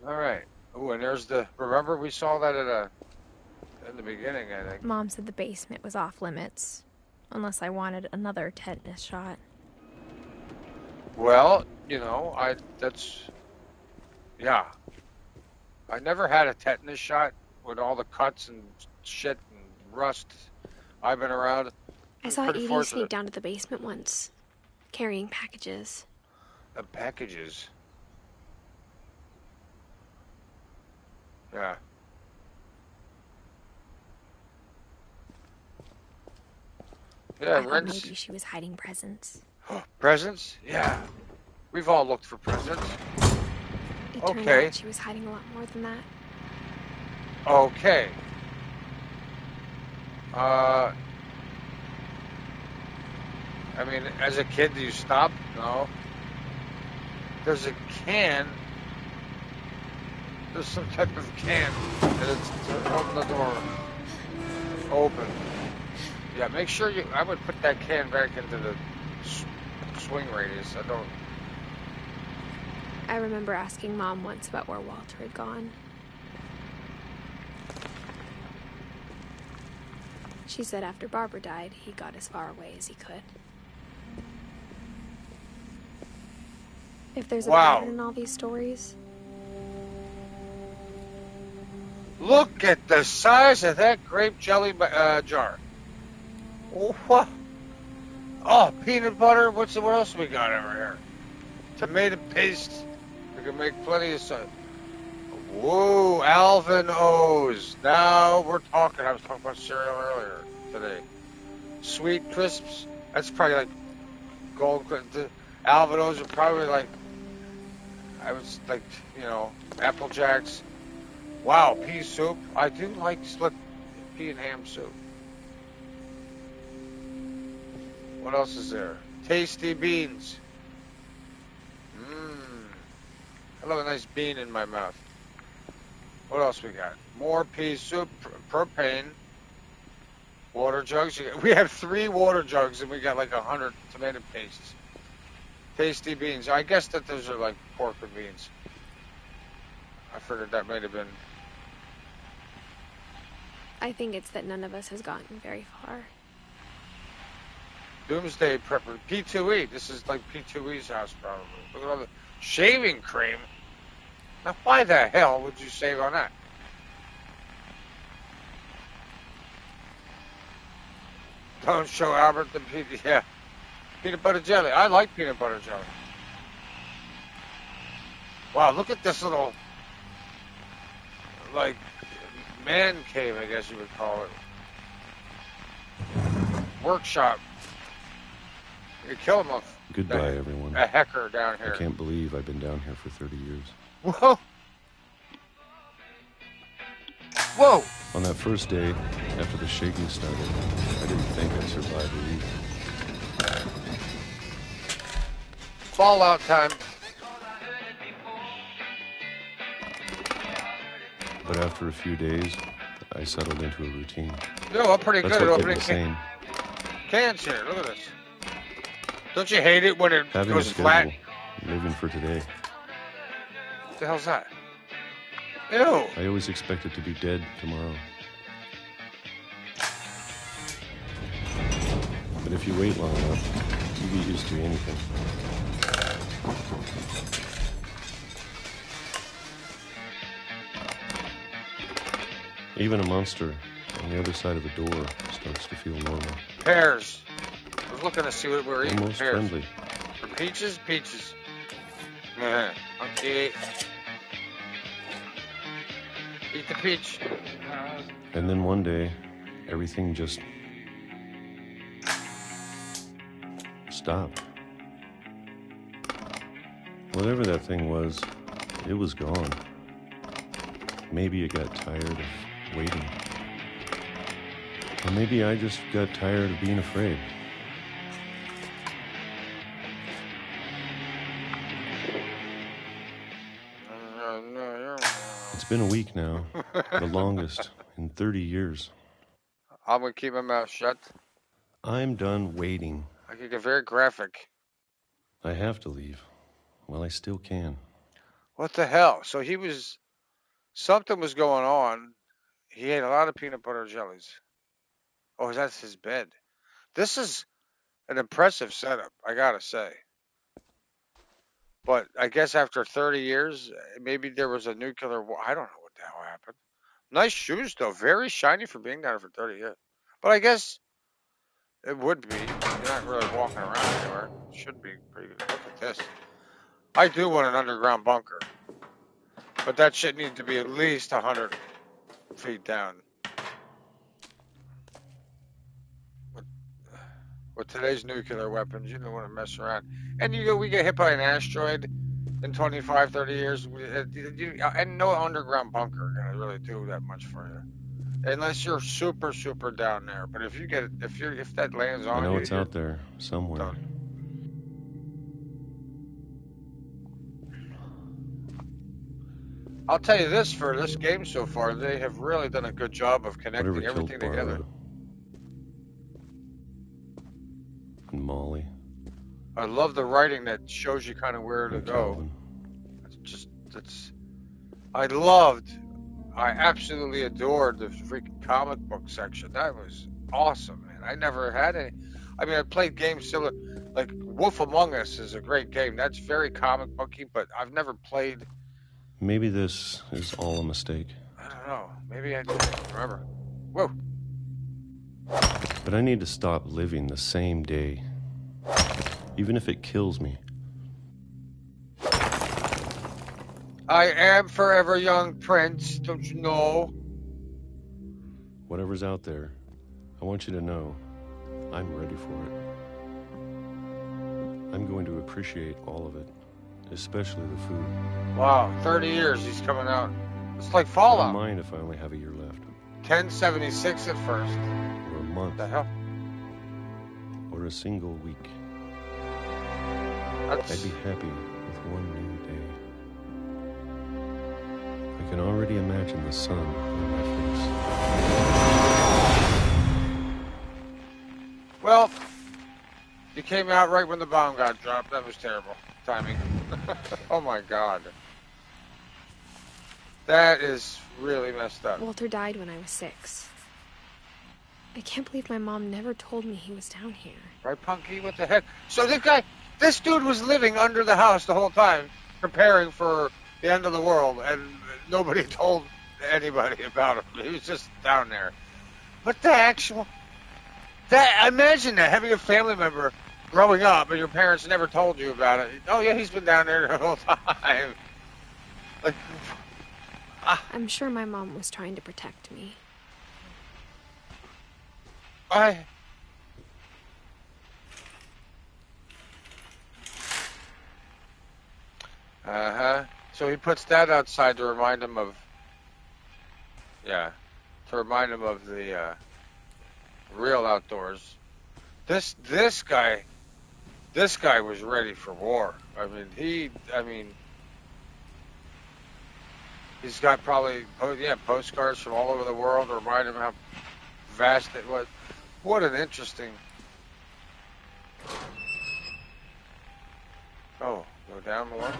know. All right. Oh, and there's the... Remember, we saw that in the beginning, I think. Mom said the basement was off limits. Unless I wanted another tetanus shot. Well, you know, yeah. I never had a tetanus shot with all the cuts and shit and rust. I've been around. I saw Edie sneak down to the basement once, carrying packages. Packages. Yeah. Yeah, I thought rinse. maybe she was hiding presents. Presents? Yeah. We've all looked for presents. It turned out she was hiding a lot more than that. Okay. I mean, as a kid, do you stop? No. There's a can. There's some type of can. And it's to open the door. Open. Yeah, make sure you... I would put that can back into the swing radius. I remember asking Mom once about where Walter had gone. She said after Barbara died, he got as far away as he could. If there's a pattern in all these stories... Look at the size of that grape jelly jar. Oh, what? Oh, peanut butter. What else we got over here? Tomato paste. We can make plenty of stuff. Whoa, Alvin O's. Now we're talking. I was talking about cereal earlier today. Sweet Crisps. That's probably like gold. Alvin O's are probably like, I was like, you know, Apple Jacks. Wow, pea soup. I do like split pea and ham soup. What else is there? Tasty beans. I love a nice bean in my mouth. What else we got? More pea soup, propane, water jugs. We have 3 water jugs and we got like 100 tomato pastes. Tasty beans. I guess that those are like pork and beans. I figured that might have been. I think it's that none of us has gotten very far. Doomsday Prepper. P2E. This is like P2E's house probably. Look at all the shaving cream. Now why the hell would you save on that? Don't show Albert the peanut butter jelly. I like peanut butter jelly. Wow, look at this little, like, man cave, I guess you would call it. Workshop. You kill him off. Goodbye, everyone. A hecker down here. I can't believe I've been down here for 30 years. Whoa. Whoa. On that first day, after the shaking started, I didn't think I'd survive a week. Fallout time. But after a few days, I settled into a routine. Yo, I'm pretty That's good at what opening kept me sane. cans here. Look at this. Don't you hate it when it Having goes a schedule, flat? living for today. What the hell's that? Ew. I always expected to be dead tomorrow. But if you wait long enough, you get used to anything. Even a monster on the other side of the door starts to feel normal. Pears. I was looking to see what we were eating. Almost Pears. friendly. For peaches? Peaches. Okay. Eat the peach. And then one day, everything just stopped. Whatever that thing was, it was gone. Maybe it got tired of waiting. Or maybe I just got tired of being afraid. It's been a week now, the longest in 30 years. I'm going to keep my mouth shut. I'm done waiting. I could get very graphic. I have to leave. Well, I still can. What the hell? So something was going on. He ate a lot of peanut butter jellies. Oh, that's his bed. This is an impressive setup, I gotta say. But I guess after 30 years, maybe there was a nuclear war. I don't know what the hell happened. Nice shoes, though. Very shiny for being down for 30 years. But I guess it would be. You're not really walking around anywhere. Should be pretty good. Look at this. I do want an underground bunker. But that shit needs to be at least 100 feet down. With today's nuclear weapons, you don't want to mess around. And we get hit by an asteroid in 25, 30 years, and no underground bunker going to really do that much for you. Unless you're super, super down there. But if that lands on you... I know it's out there somewhere. Done. I'll tell you this, for this game so far, they have really done a good job of connecting everything together. And Molly. I love the writing that shows you kind of where to go. I absolutely adored the freaking comic book section. That was awesome, man. I never had any. I mean, I played games similar, like Wolf Among Us is a great game. That's very comic booky, but I've never played. Maybe this is all a mistake. I don't know. Maybe I don't remember. Whoa. But I need to stop living the same day. Even if it kills me. I am forever young prince, don't you know? Whatever's out there, I want you to know I'm ready for it. I'm going to appreciate all of it, especially the food. Wow, 30 years he's coming out. It's like I Fallout. don't mind if I only have a year left. 1076 at first. Or a month. What the hell? Or a single week. I'd be happy with one new day. I can already imagine the sun on my face. Well, you came out right when the bomb got dropped. That was terrible timing. Oh my God. That is really messed up. Walter died when I was 6. I can't believe my mom never told me he was down here. Right, Punky? What the heck? So this dude was living under the house the whole time, preparing for the end of the world, and nobody told anybody about him. He was just down there. But imagine that, having a family member growing up and your parents never told you about it. Oh yeah, he's been down there the whole time. Like, I'm sure my mom was trying to protect me. So he puts that outside to remind him of, the real outdoors. This guy was ready for war. He's got probably postcards from all over the world to remind him how vast it was. What an interesting. Oh, go down more.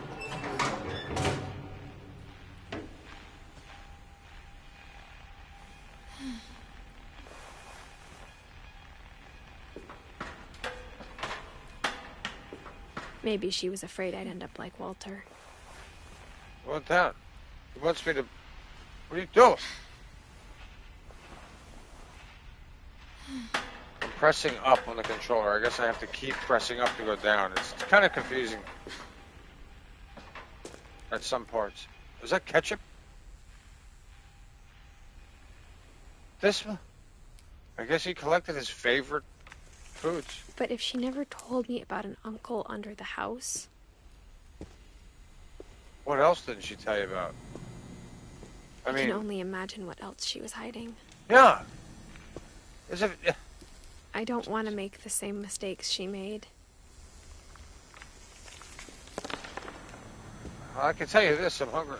Maybe she was afraid I'd end up like Walter. What's that? He wants me to... What are you doing? I'm pressing up on the controller. I guess I have to keep pressing up to go down. It's kind of confusing at some parts. Is that ketchup? This one? I guess he collected his favorite foods. But if she never told me about an uncle under the house... What else didn't she tell you about? I can only imagine what else she was hiding. Yeah. I don't want to make the same mistakes she made. I can tell you this, I'm hungry.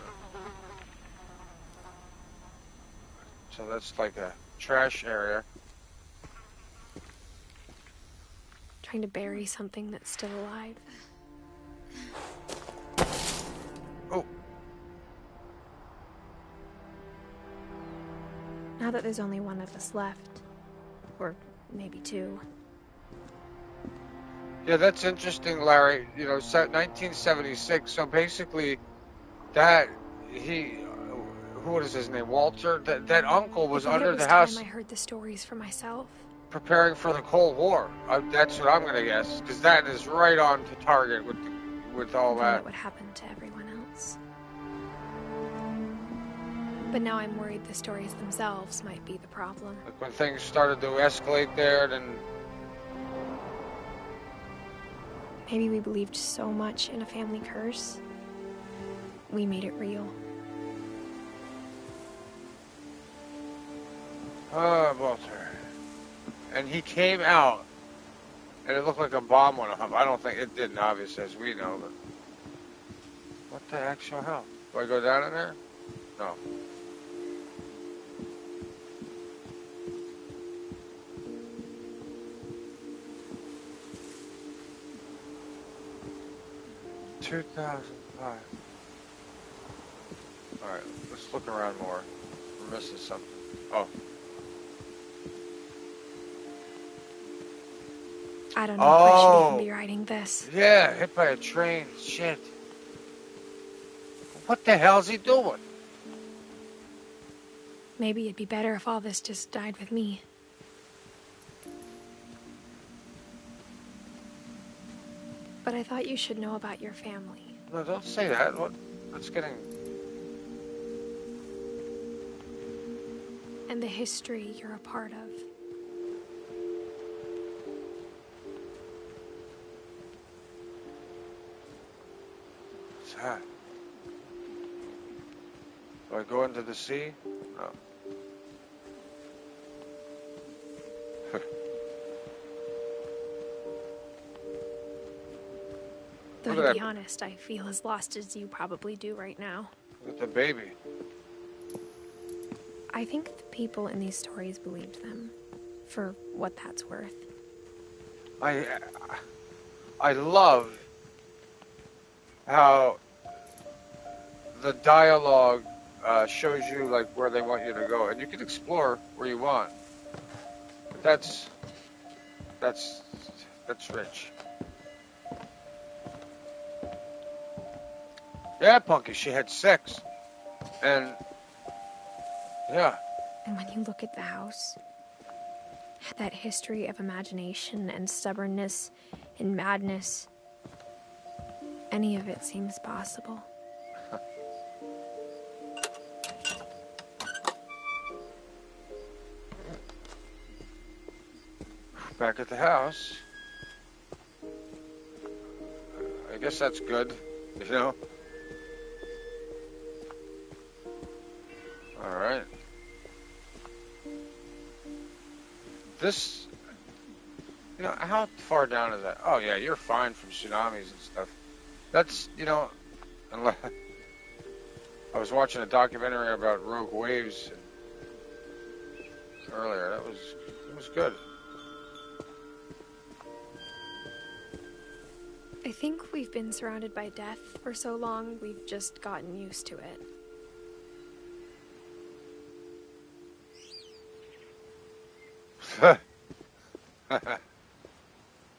So that's like a trash area. Trying to bury something that's still alive. Oh. Now that there's only one of us left, or maybe 2. Yeah, that's interesting, Larry. 1976. So basically, what is his name? Walter. That uncle was under the house. I heard the stories for myself. Preparing for the Cold War. That's what I'm gonna guess, because that is right on to target with with all then that. it would happen to everyone else. But now I'm worried the stories themselves might be the problem. Like when things started to escalate there, then Maybe we believed so much in a family curse, we made it real. Walter. And he came out, and it looked like a bomb went off. I don't think it didn't, obviously, as we know, but what the actual hell? Do I go down in there? No. $2,005. Alright, let's look around more. We're missing something. Oh. I don't know if I should even be writing this. Yeah, hit by a train. Shit. What the hell's he doing? Maybe it'd be better if all this just died with me. But I thought you should know about your family. No, don't say that. What's getting... And the history you're a part of. What's that? Do I go into the sea? No. Though Look to at be that. honest, I feel as lost as you probably do right now. Look at the baby. I think the people in these stories believed them, for what that's worth. I love how the dialogue shows you like where they want you to go, and you can explore where you want. But that's rich. Yeah, Punky, she had sex, and yeah. And when you look at the house, that history of imagination and stubbornness and madness, any of it seems possible. Back at the house. I guess that's good, you know? Alright. This, you know, how far down is that? Oh yeah, you're fine from tsunamis and stuff. That's, you know, unless... I was watching a documentary about rogue waves earlier. It was good. I think we've been surrounded by death for so long, we've just gotten used to it.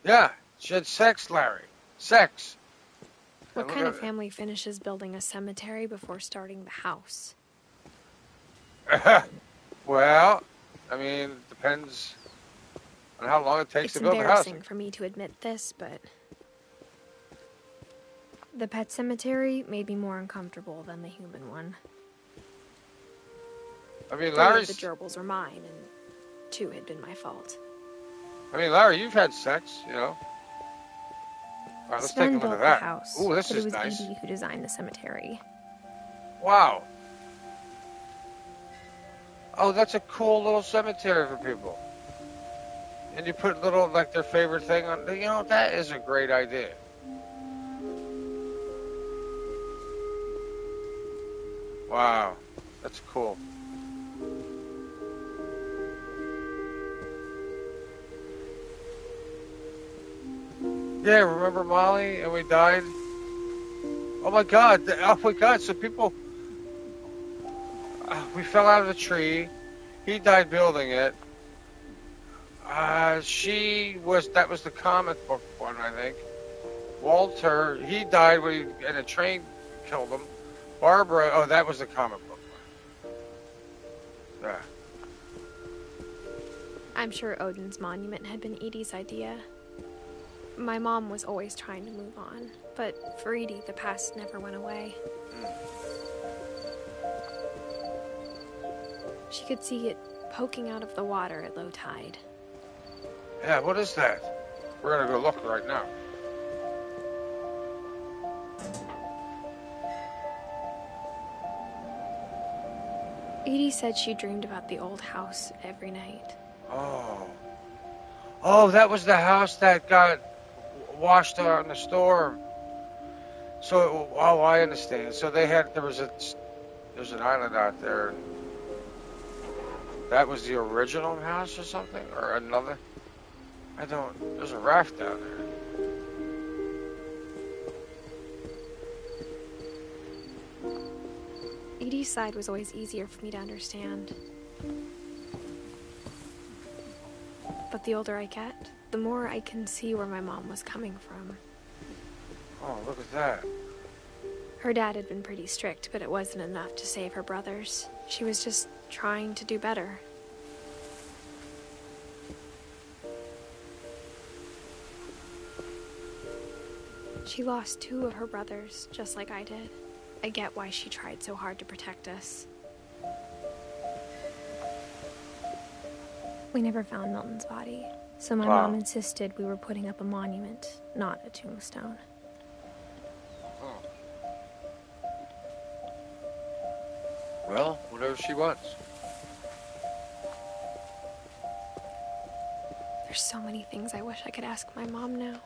Yeah, she had sex, Larry. Sex. What kind of family finishes building a cemetery before starting the house? Well, I mean, it depends on how long it takes to build a house. It's embarrassing for me to admit this, but the pet cemetery made me more uncomfortable than the human one. I mean, 3 Larry's... of the gerbils were mine, and 2 had been my fault. I mean, Larry, you've had sex, you know. All right, let's take a Sven look built at the that. house, Ooh, this but is it was nice. Edie who designed the cemetery. Wow. Oh, that's a cool little cemetery for people. And you put little, like, their favorite thing on. You know, that is a great idea. Wow. That's cool. Yeah, remember Molly and we died? Oh my God. Oh my God. So people... we fell out of the tree. He died building it. That was the comic book one, I think. Walter, he died when and a train killed him. Barbara, oh, that was the comic book one. Yeah. I'm sure Odin's monument had been Edie's idea. My mom was always trying to move on, but for Edie, the past never went away. She could see it poking out of the water at low tide. Yeah, what is that? We're gonna go look right now. Edie said she dreamed about the old house every night. Oh. Oh, that was the house that got washed out in the storm. So, oh, I understand. So there's an island out there. That was the original house or something? Or another? There's a raft down there. Edie's side was always easier for me to understand. But the older I get, the more I can see where my mom was coming from. Oh, look at that. Her dad had been pretty strict, but it wasn't enough to save her brothers. She was just trying to do better. She lost 2 of her brothers, just like I did. I get why she tried so hard to protect us. We never found Milton's body, so my mom insisted we were putting up a monument, not a tombstone. Oh. Well, whatever she wants. There's so many things I wish I could ask my mom now.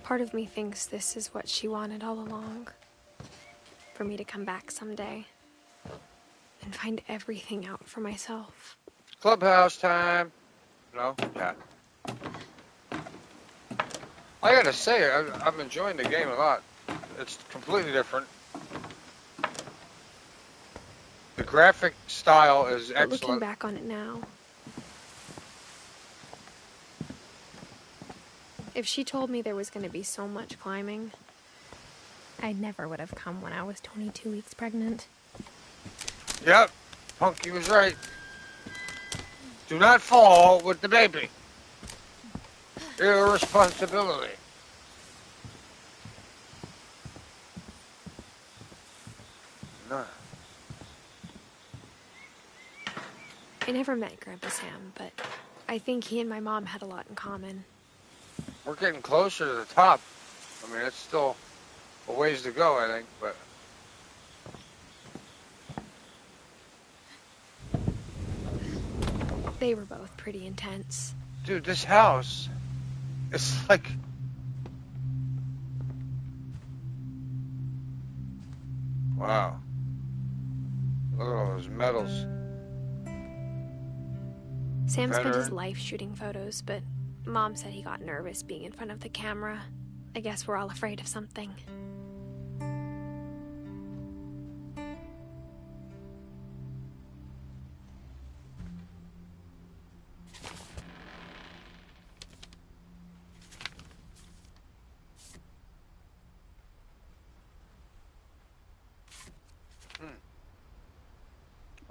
Part of me thinks this is what she wanted all along. For me to come back someday and find everything out for myself. Clubhouse time. No? Yeah. I gotta say, I'm enjoying the game a lot. It's completely different. The graphic style is But excellent. looking back on it now, if she told me there was going to be so much climbing, I never would have come when I was 22 weeks pregnant. Yep, Punky was right. Do not fall with the baby. Irresponsibility. No. I never met Grandpa Sam, but I think he and my mom had a lot in common. We're getting closer to the top. I mean, it's still a ways to go, I think, but... They were both pretty intense. Dude, this house, it's like... Wow. Look at all those medals. Sam spent his life shooting photos, but Mom said he got nervous being in front of the camera. I guess we're all afraid of something.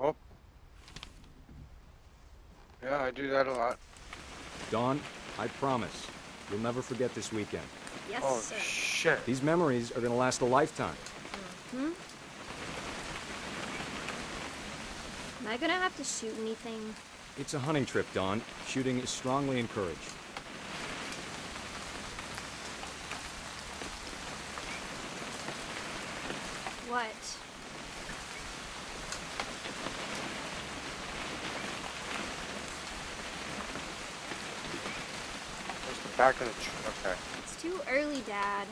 Oh. Yeah, I do that a lot. Dawn, I promise, you'll never forget this weekend. Yes, oh, sir. Shit. These memories are gonna last a lifetime. Am I gonna have to shoot anything? It's a hunting trip, Dawn. Shooting is strongly encouraged. What? Where's the back of the truck? Okay. It's too early, Dad.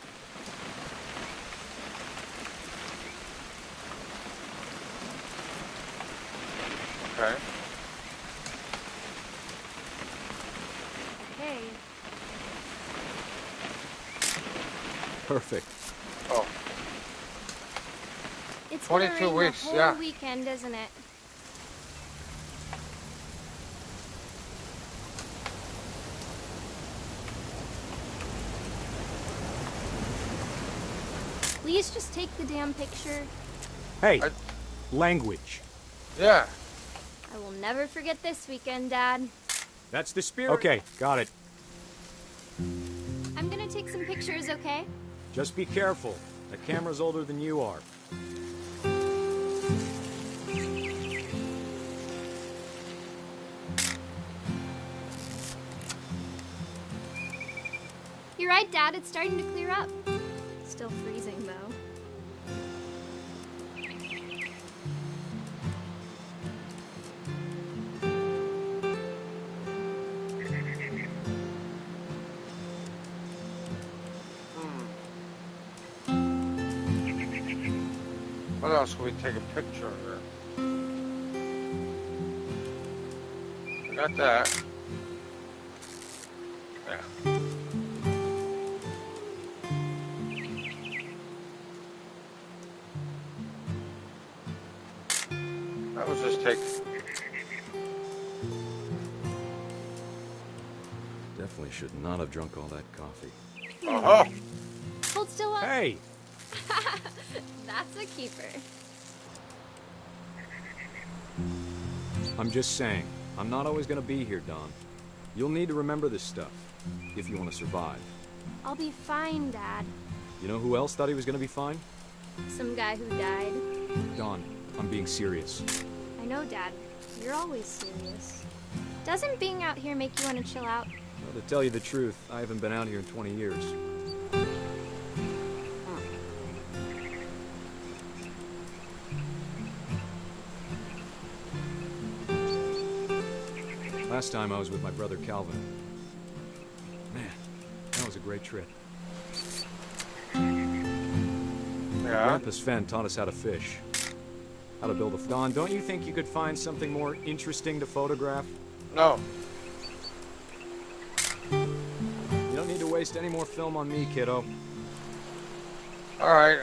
Okay. Hey. Perfect. Oh. It's 22 gonna rain weeks, the whole yeah. weekend, isn't it? Please just take the damn picture. Hey, language. Yeah. I will never forget this weekend, Dad. That's the spirit. Okay, got it. pictures okay? Just be careful. The camera's older than you are. You're right, Dad. It's starting to clear up. Still freezing, though. What else can we take a picture of there? We got that. Yeah. That was just take. Definitely should not have drunk all that coffee. Oh. Hold still up. Hey! That's a keeper. I'm just saying, I'm not always gonna be here, Don. You'll need to remember this stuff, if you want to survive. I'll be fine, Dad. You know who else thought he was gonna be fine? Some guy who died. Don, I'm being serious. I know, Dad. You're always serious. Doesn't being out here make you want to chill out? Well, to tell you the truth, I haven't been out here in 20 years. Last time I was with my brother Calvin. Man, that was a great trip. Yeah. Grandpa Sven taught us how to fish. How to build a... Don, don't you think you could find something more interesting to photograph? No. You don't need to waste any more film on me, kiddo. Alright.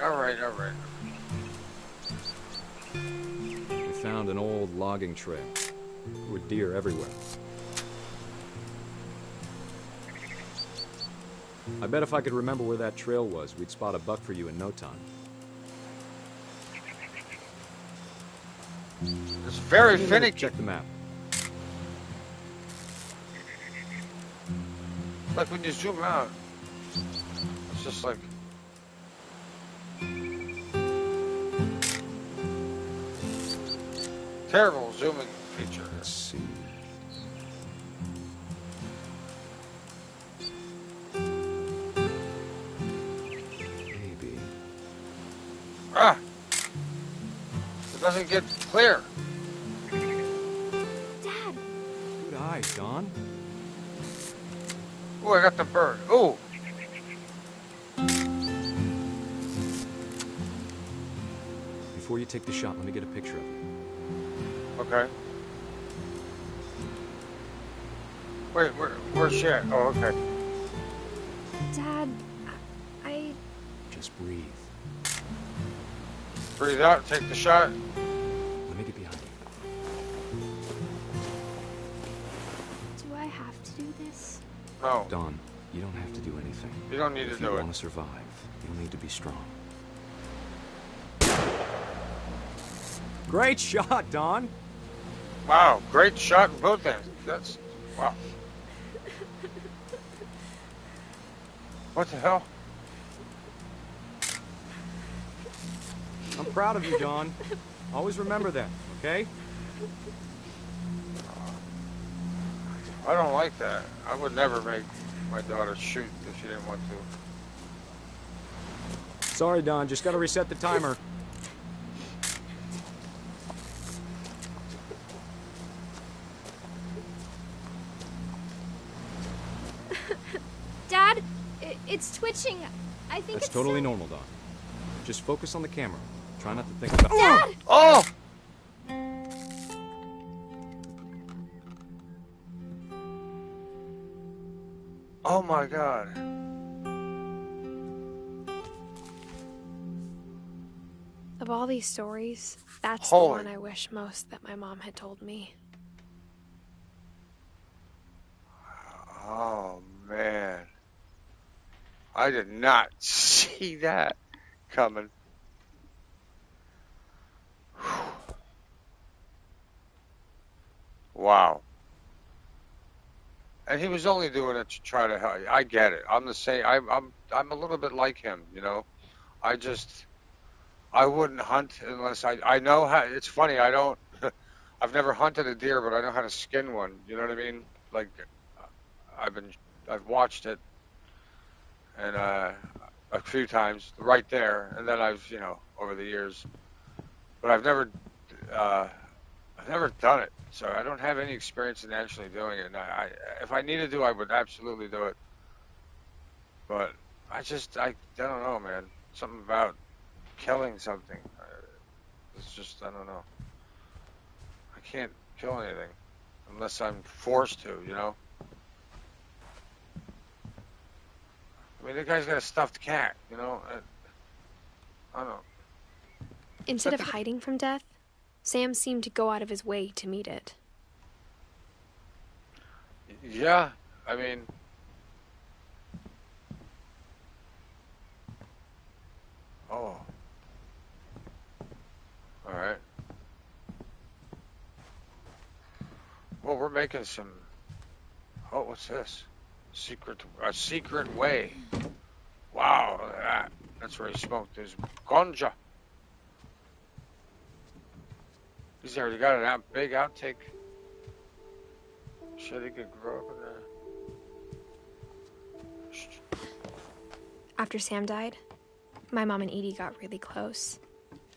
We found an old logging trail. There were deer everywhere. I bet if I could remember where that trail was, we'd spot a buck for you in no time. It's very finicky. Check the map. Like when you zoom out, it's just like... terrible zooming feature. Let's see. Maybe. Ah! It doesn't get clear. Dad! Good eyes, Don. Ooh, I got the bird. Ooh! Before you take the shot, let me get a picture of you. Okay. Wait, where's she at? Oh, okay. Dad, I... Just breathe. Breathe out, take the shot. Let me get behind you. Do I have to do this? No. Don, you don't have to do anything. You don't need to If do you it. want to survive, you'll need to be strong. Great shot, Don. Wow, great shot in both ends. That's... wow. What the hell? I'm proud of you, Don. Always remember that, okay? I don't like that. I would never make my daughter shoot if she didn't want to. Sorry, Don. Just gotta reset the timer. Dad, it's twitching. I think That's it's totally so... normal, Don. Just focus on the camera. Try not to think about... Dad! Oh! Oh my God. Of all these stories, that's Holy. the one I wish most that my mom had told me. Oh man. I did not see that coming. Wow. And he was only doing it to try to help. I get it. I'm the same. I'm a little bit like him, you know. I wouldn't hunt unless I know how. It's funny. I don't. I've never hunted a deer, but I know how to skin one. You know what I mean? Like I've been I've watched it and a few times right there, and then I've over the years, but uh, I've never done it. So I don't have any experience in actually doing it. And if I needed to, I would absolutely do it. But I don't know, man. Something about killing something. It's just, I don't know. I can't kill anything unless I'm forced to, you know? I mean, the guy's got a stuffed cat, you know? I don't know. Instead of hiding from death, Sam seemed to go out of his way to meet it. Yeah, I mean... Oh. All right. Well, we're making some... Oh, what's this? A secret way. Wow, that's where he smoked his ganja. He's already got an big outtake. Shit, he could grow up in there. After Sam died, my mom and Edie got really close.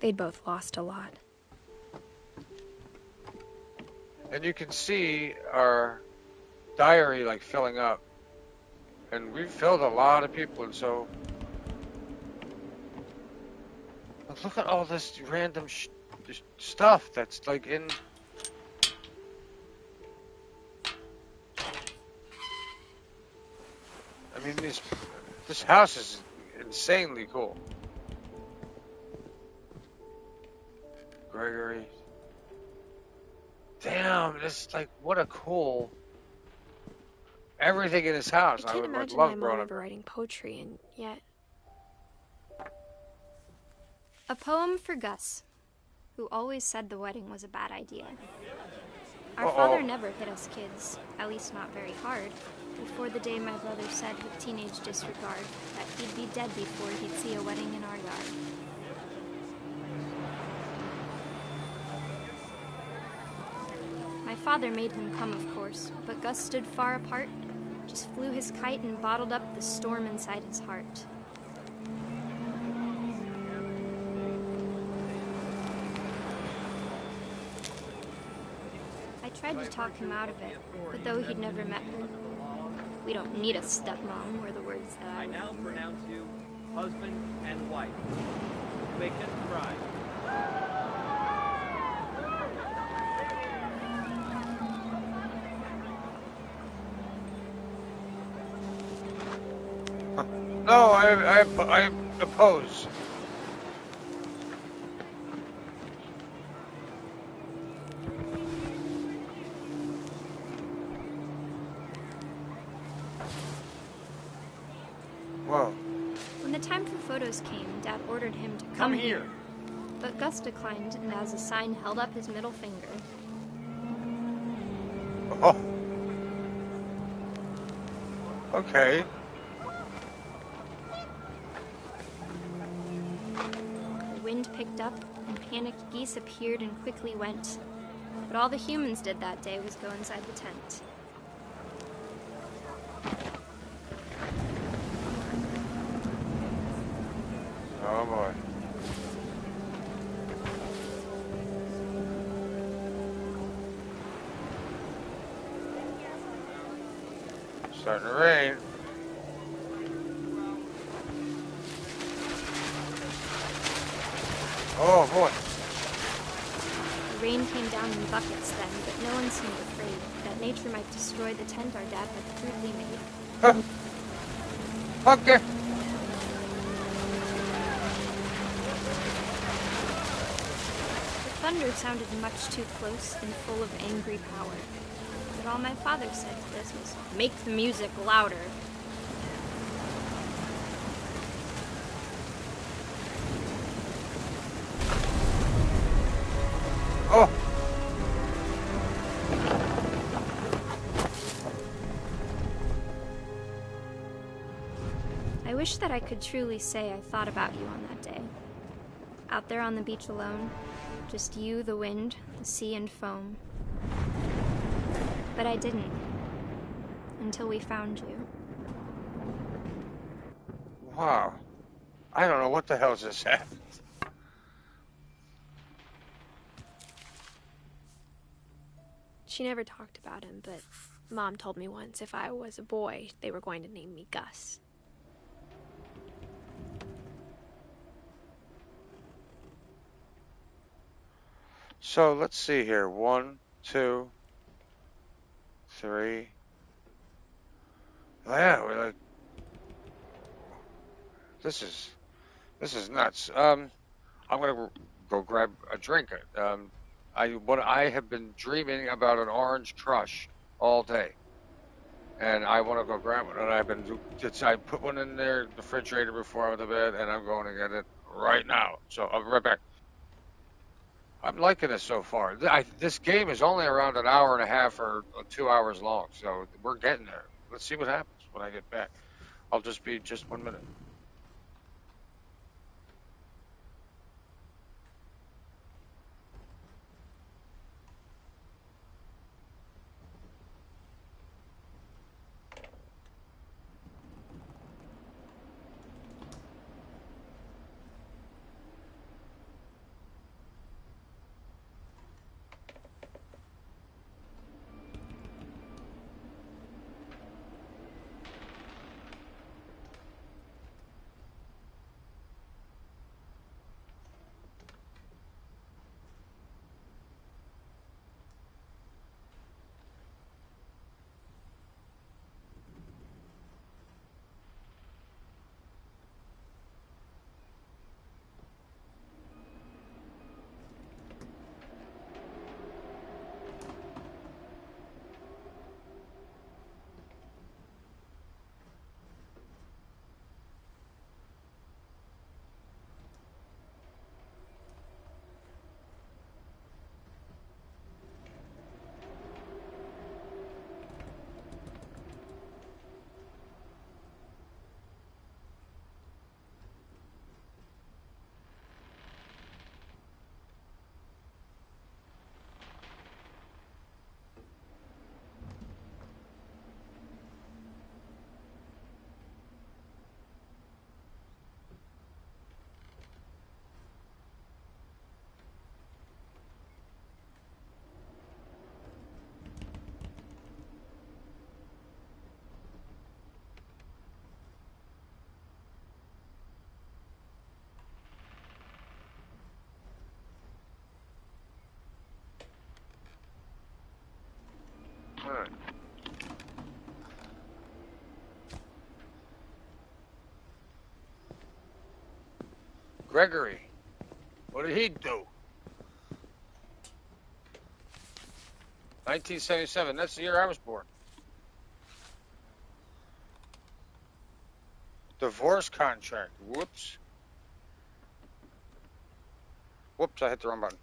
They'd both lost a lot. And you can see our diary like filling up. And we've filled a lot of people, and so... Look at all this random stuff that's like in... I mean, this house is insanely cool. Gregory. Damn, this like, what a cool... Everything in his house. I can't imagine my mom ever writing poetry, and yet... A poem for Gus, who always said the wedding was a bad idea. Our father never hit us kids, at least not very hard, before the day my brother said with teenage disregard that he'd be dead before he'd see a wedding in our yard. My father made him come, of course, but Gus stood far apart, just flew his kite and bottled up the storm inside his heart. I tried to talk him out of it, but though he'd never met her, we don't need a stepmom were the words that I now pronounce you husband and wife. Make it right. No, I oppose. Whoa. When the time for photos came, Dad ordered him to come here. But Gus declined, and as a sign held up his middle finger. Oh. Okay. The wind picked up, and panicked geese appeared and quickly went. But all the humans did that day was go inside the tent. Oh boy. Starting to rain. Oh boy. The rain came down in buckets then, but no one seemed afraid that nature might destroy the tent our dad had crudely made. Okay. The thunder sounded much too close and full of angry power. But all my father said to this was, "Make the music louder." Oh. wish that I could truly say I thought about you on that day. Out there on the beach alone, just you, the wind, the sea, and foam. But I didn't. Until we found you. Wow. I don't know what the hell just happened. She never talked about him, but Mom told me once if I was a boy, they were going to name me Gus. So let's see here. 1, 2, 3. Yeah, we're like, this is nuts. I'm gonna go grab a drink. I have been dreaming about an orange crush all day, and I want to go grab one. And I put one in there, the refrigerator before I went to bed, and I'm going to get it right now. So I'll be right back. I'm liking this so far. This game is only around an hour and a half or 2 hours long, so we're getting there. Let's see what happens when I get back. I'll just be just 1 minute. All right. Gregory, what did he do? 1977, that's the year I was born. Divorce contract, whoops. Whoops, I hit the wrong button.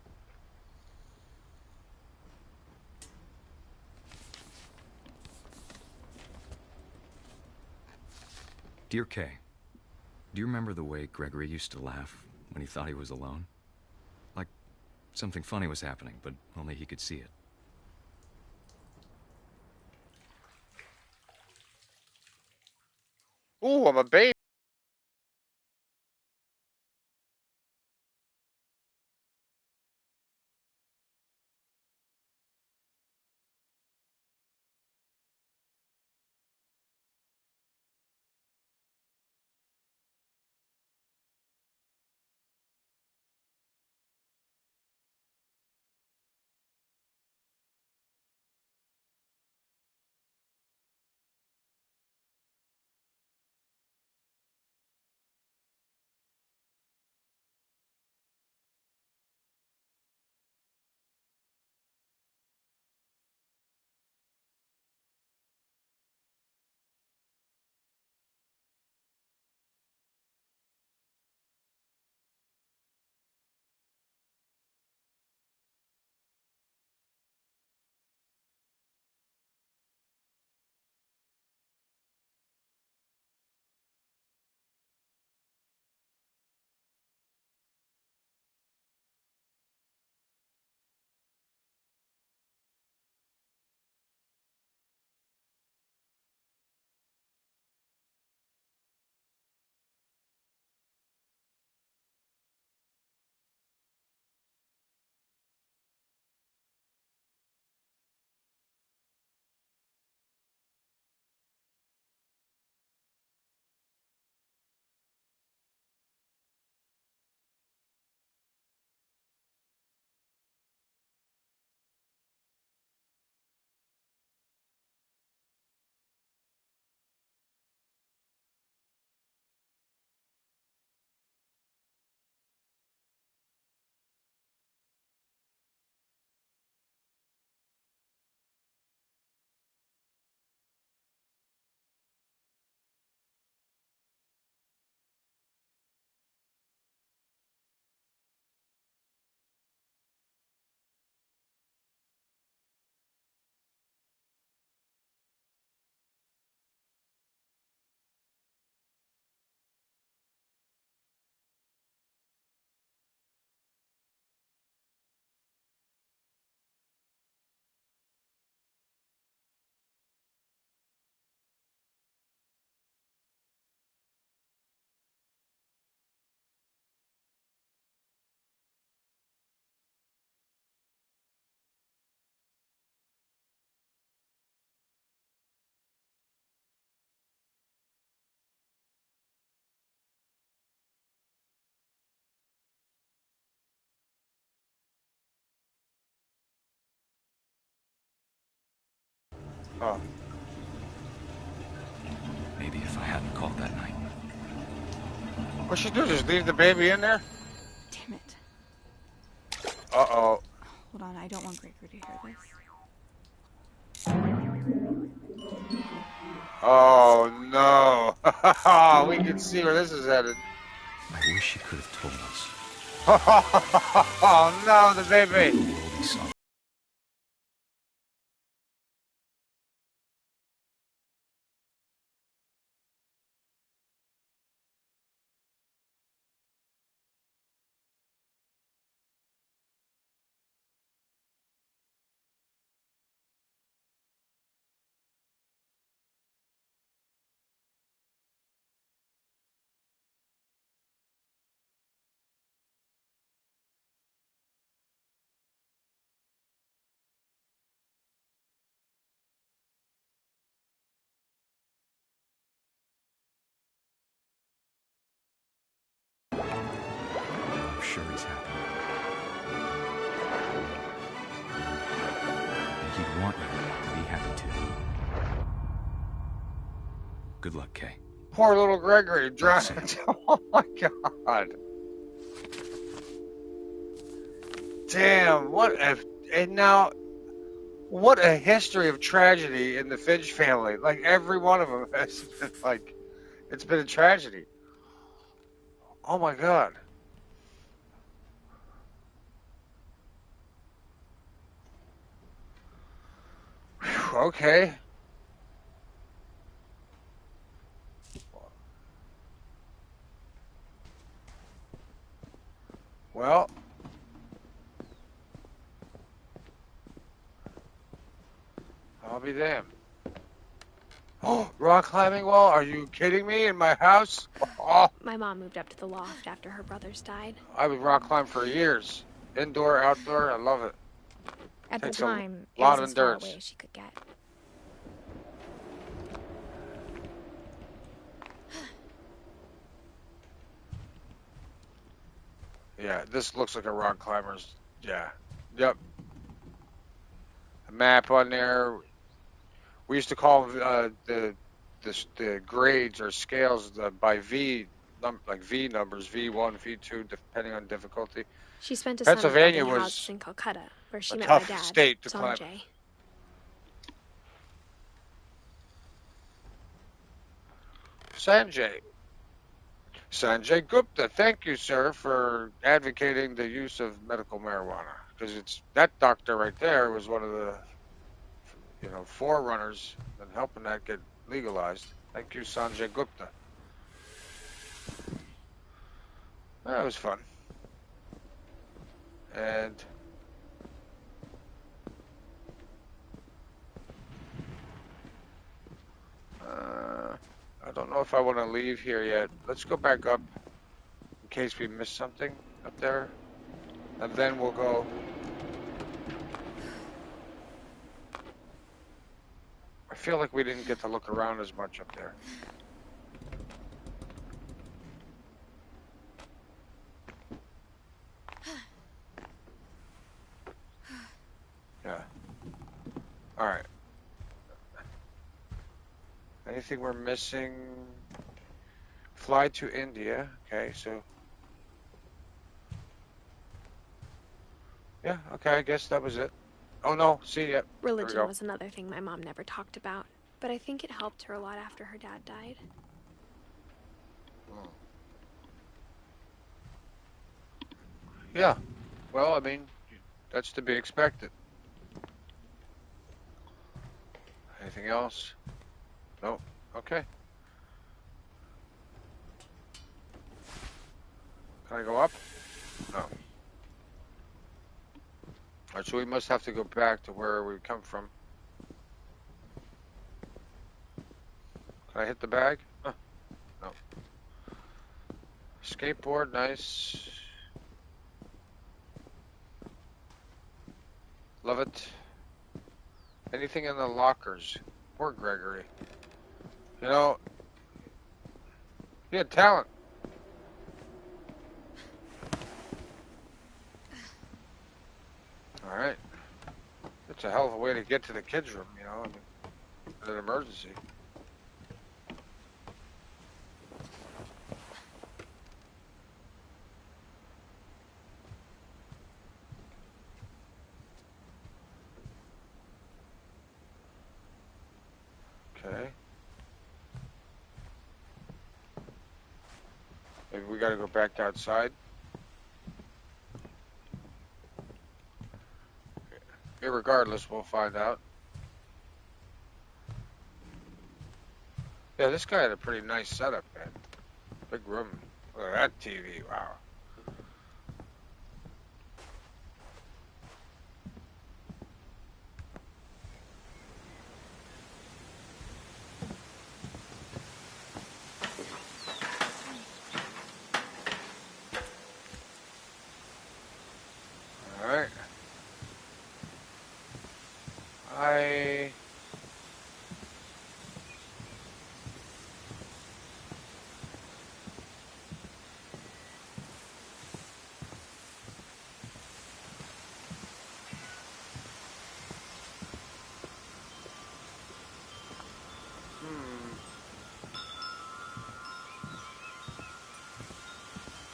Dear Kay, do you remember the way Gregory used to laugh when he thought he was alone? Like something funny was happening, but only he could see it. Ooh, I'm a baby. Oh. Maybe if I hadn't called that night. What should do? Just leave the baby in there? Damn it. Uh-oh. Hold on, I don't want Gregory to hear this. Oh, no. We can see where this is headed. I wish she could have told us. Oh, no, the baby. The world he saw. I'm sure he's happy. And he'd want you to be happy too. Good luck, Kay. Poor little Gregory drowned. Oh my God. Damn, what a history of tragedy in the Finch family. Like, every one of them has been, like, it's been a tragedy. Oh my God. Whew, okay. Well, I'll be damned. Oh, rock climbing wall? Are you kidding me? In my house? Oh, My mom moved up to the loft after her brothers died. I would rock climb for years. Indoor, outdoor, I love it. At the Takes time, a it lot was of as far endurance. away as she could get. Yeah, this looks like a rock climber's. Yeah. Yep. A map on there. We used to call the grades or scales by V, like V numbers, V1, V2, depending on difficulty. She spent a summer Pennsylvania building was houses in Calcutta, where she a met my tough dad, state to climb. Sanjay. Sanjay Gupta, thank you, sir, for advocating the use of medical marijuana. Because that doctor right there was one of the, forerunners in helping that get legalized. Thank you, Sanjay Gupta. That was fun. And I don't know if I want to leave here yet. Let's go back up in case we missed something up there. And then we'll go. I feel like we didn't get to look around as much up there. Yeah. All right. Anything we're missing? Fly to India. Okay, so. Yeah, okay, I guess that was it. Oh no, see ya. Religion was another thing my mom never talked about, but I think it helped her a lot after her dad died. Yeah. Well, I mean, that's to be expected. Anything else? No. Okay. Can I go up? No. Alright, so we must have to go back to where we come from. Can I hit the bag? Huh. No. Skateboard, nice. Love it. Anything in the lockers? Poor Gregory. You know, he had talent. Alright. It's a hell of a way to get to the kids' room, you know. I mean, in an emergency. Okay. Maybe we gotta go back outside. Irregardless, we'll find out. Yeah, this guy had a pretty nice setup, man. Big room. Look at that TV, wow. Alright.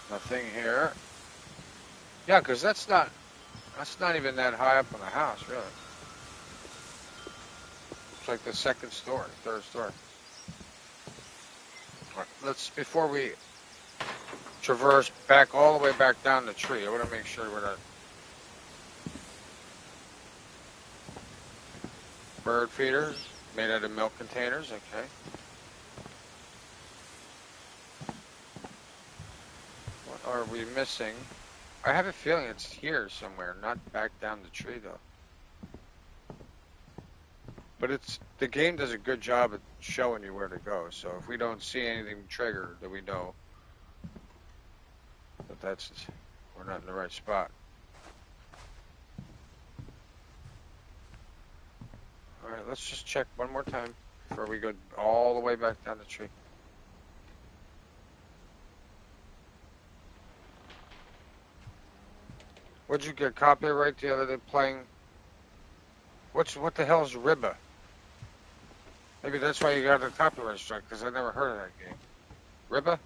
Nothing here. Yeah, because that's not even that high up in the house, really. It's like the second story, third story. All right, before we traverse back all the way back down the tree, I want to make sure we're not. Bird feeders made out of milk containers, okay. What are we missing? I have a feeling it's here somewhere, not back down the tree though. But the game does a good job at showing you where to go. So if we don't see anything trigger, then we know that we're not in the right spot. All right, let's just check one more time before we go all the way back down the tree. What'd you get copyright the other day playing? What the hell is Ribba? Maybe that's why you got a copyright strike, because I never heard of that game. Ribba?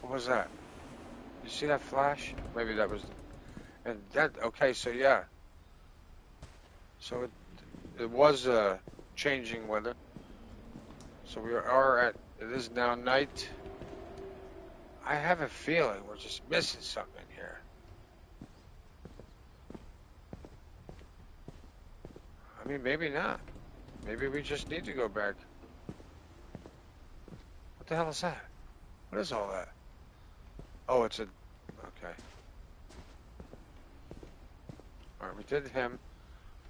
What was that? You see that flash? Maybe that was... And that... Okay, so yeah. So it was changing weather. So we are at... It is now night. I have a feeling we're just missing something here. I mean, maybe not. Maybe we just need to go back. What the hell is that? What is all that? Oh, it's a... Okay. Alright, we did him.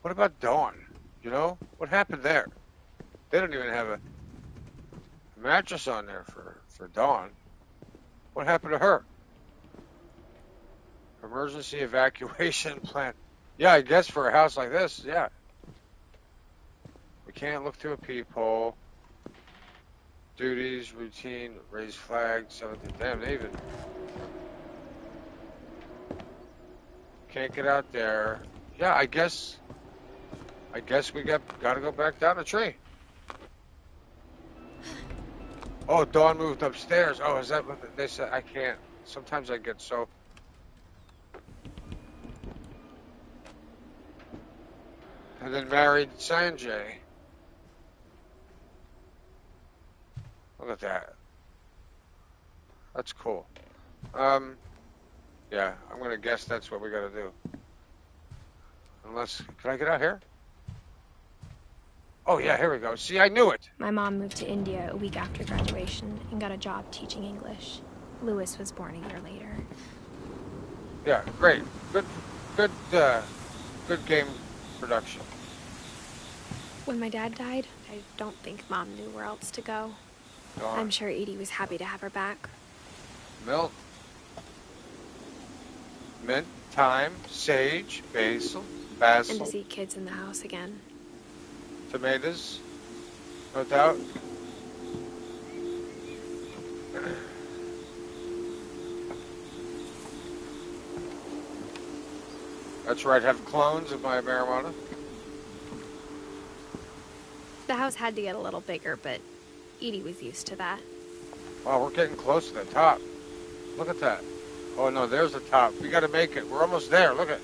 What about Dawn? You know? What happened there? They don't even have a mattress on there for Dawn. What happened to her? Emergency evacuation plan. Yeah, I guess for a house like this, yeah. We can't look through a peephole. Duties, routine, raise flag, 17th. Damn, they even can't get out there. Yeah, I guess we gotta go back down the tree. Oh, Dawn moved upstairs. Oh, is that what they said? I can't. Sometimes I get so... And then married Sanjay. Look at that. That's cool. Yeah, I'm gonna guess that's what we gotta do. Unless... Can I get out here? Oh, yeah, here we go. See, I knew it. My mom moved to India a week after graduation and got a job teaching English. Louis was born a year later. Yeah, great. Good game production. When my dad died, I don't think Mom knew where else to go. Darn. I'm sure Edie was happy to have her back. Milk. Mint, thyme, sage, basil. And to see kids in the house again. Tomatoes, no doubt. That's right, have clones of my marijuana. The house had to get a little bigger, but Edie was used to that. Wow, we're getting close to the top. Look at that. Oh no, there's the top. We gotta make it. We're almost there. Look at.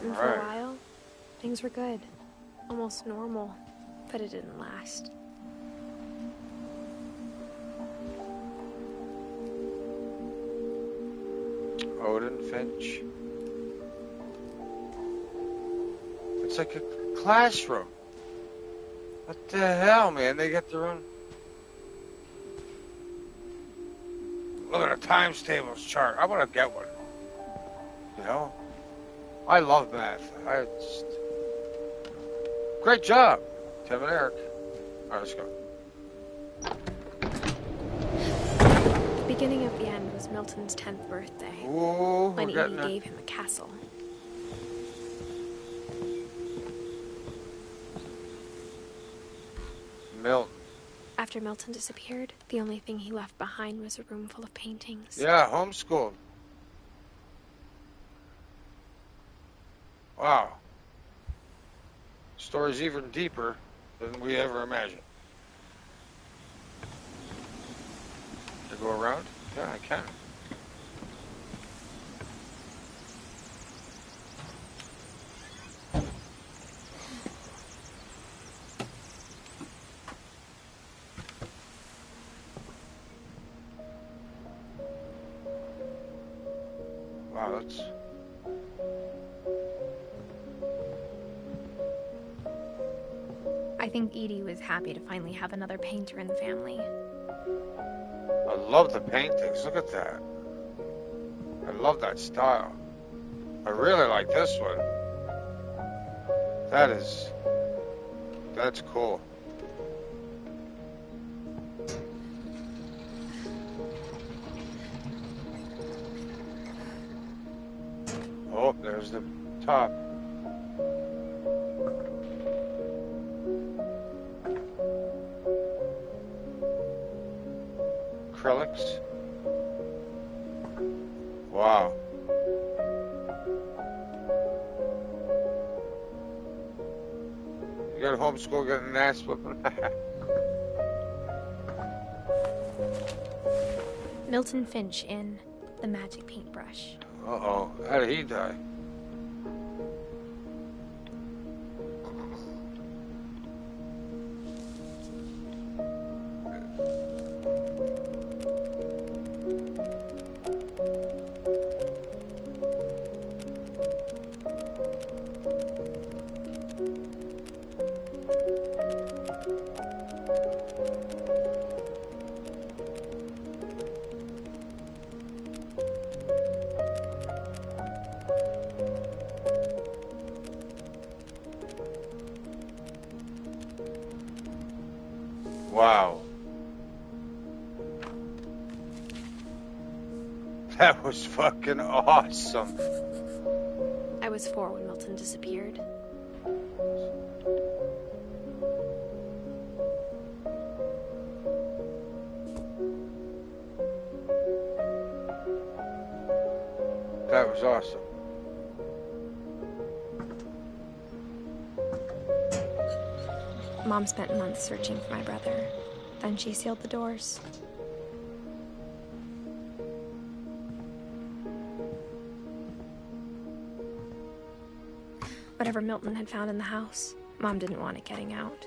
And for a while, things were good. Almost normal. But it didn't last. Edith Finch. It's like a classroom. What the hell, man? They get their own. Look at the times tables chart. I want to get one. You know? I love math. Great job, Tim and Eric. All right, let's go. The beginning of the end was Milton's 10th birthday. Ooh, when Edie gave him a castle. Milton. After Milton disappeared, the only thing he left behind was a room full of paintings. Yeah, homeschooled. Wow. Story's even deeper than we ever imagined. To go around? Yeah, I can. Wow, that's... I think Edie was happy to finally have another painter in the family. I love the paintings. Look at that. I love that style. I really like this one. That's cool. Oh, there's the top. Acrylics. Wow. You got homeschool getting an ass whipping. Milton Finch in The Magic Paintbrush. Uh-oh. How did he die? Wow. That was fucking awesome. I was 4 when Milton disappeared. That was awesome. Mom spent months searching for my brother. Then she sealed the doors. Whatever Milton had found in the house, Mom didn't want it getting out.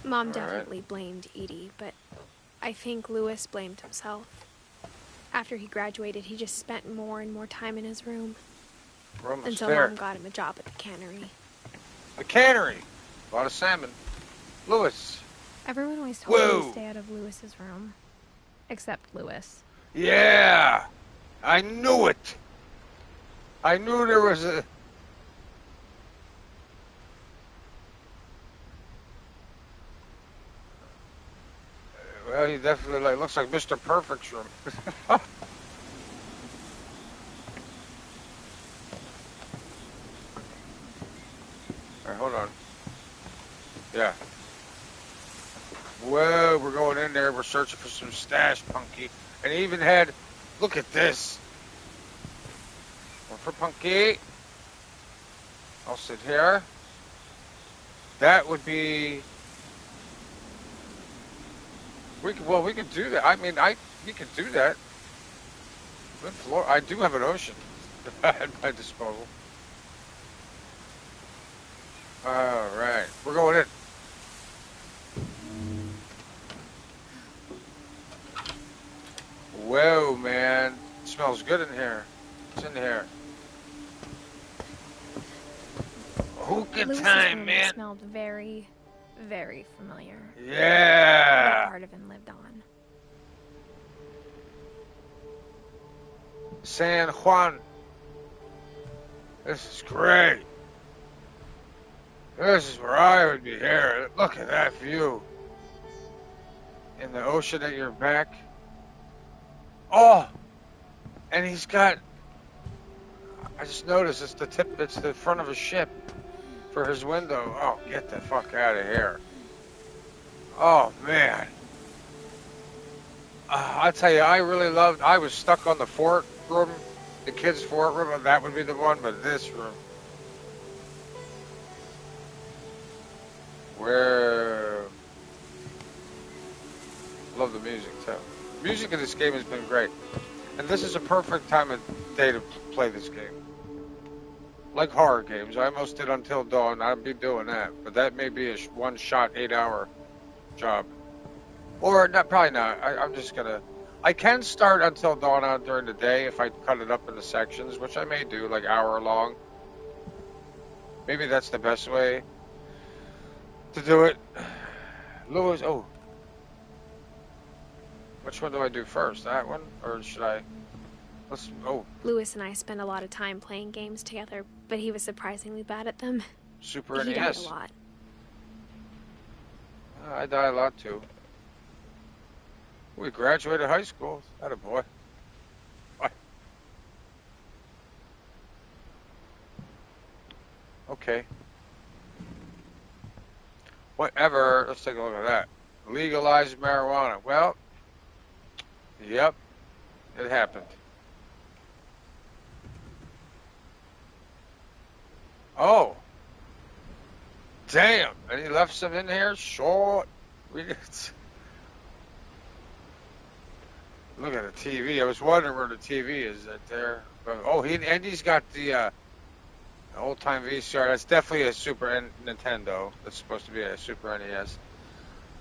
Mom definitely blamed Edie, but I think Louis blamed himself. After he graduated, he just spent more and more time in his room. Until Mom got him a job at the cannery. The cannery? A lot of salmon. Louis. Everyone always told me to stay out of Louis's room. Except Louis. Yeah! I knew it! I knew there was a... Well, he definitely looks like Mr. Perfect's room. All right, hold on. Yeah. Whoa, we're going in there. We're searching for some stash, Punky. And he even had... Look at this. One for Punky. I'll sit here. That would be... We could do that. I mean, we could do that. Good floor. I do have an ocean at my disposal. All right, we're going in. Whoa, man, it smells good in here. What's in here? Hookah time, man. Smelled very, very familiar. Yeah. That part of him lived on. San Juan. This is great. This is where I would be here. Look at that view. In the ocean at your back. Oh! And he's got... I just noticed it's the front of a ship for his window. Oh, get the fuck out of here. Oh, man. I tell you, I really loved... I was stuck on the fort room, the kids' fort room, and that would be the one, but this room. Where... Love the music, too. Music in this game has been great. And this is a perfect time of day to play this game. Like horror games. I almost did Until Dawn. I'd be doing that. But that may be a one-shot, 8-hour job. Or, not, probably not. I'm just going to... I can start Until Dawn out during the day if I cut it up into sections, which I may do, like hour long. Maybe that's the best way to do it. Lewis, oh. Which one do I do first? That one? Or should I... Lewis and I spent a lot of time playing games together, but he was surprisingly bad at them. Super He NES. died a lot. I die a lot, too. We graduated high school. Attaboy. Bye. Okay. Whatever. Let's take a look at that. Legalized marijuana. Well, yep. It happened. Oh. Damn. And he left some in here? Short. Look at the TV. I was wondering where the TV is. That there? Oh, he's got the old-time VCR. That's definitely a Super Nintendo. That's supposed to be a Super NES.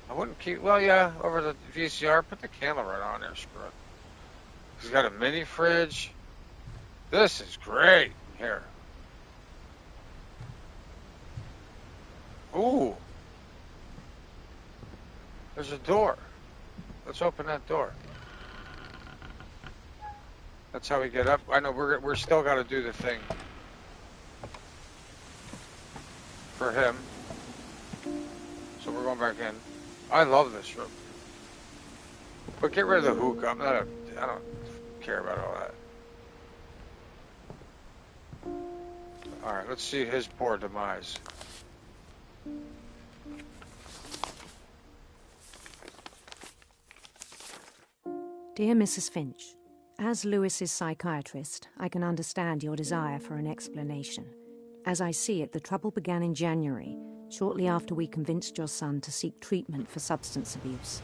I wouldn't keep... Well, yeah, over the VCR. Put the camera right on there. Screw it. He's got a mini fridge. This is great. Here. Ooh. There's a door. Let's open that door. That's how we get up. I know we're still got to do the thing for him. So we're going back in. I love this room. But get rid of the hookah. I don't care about all that. All right, let's see his poor demise. Dear Mrs. Finch, as Lewis's psychiatrist, I can understand your desire for an explanation. As I see it, the trouble began in January, shortly after we convinced your son to seek treatment for substance abuse.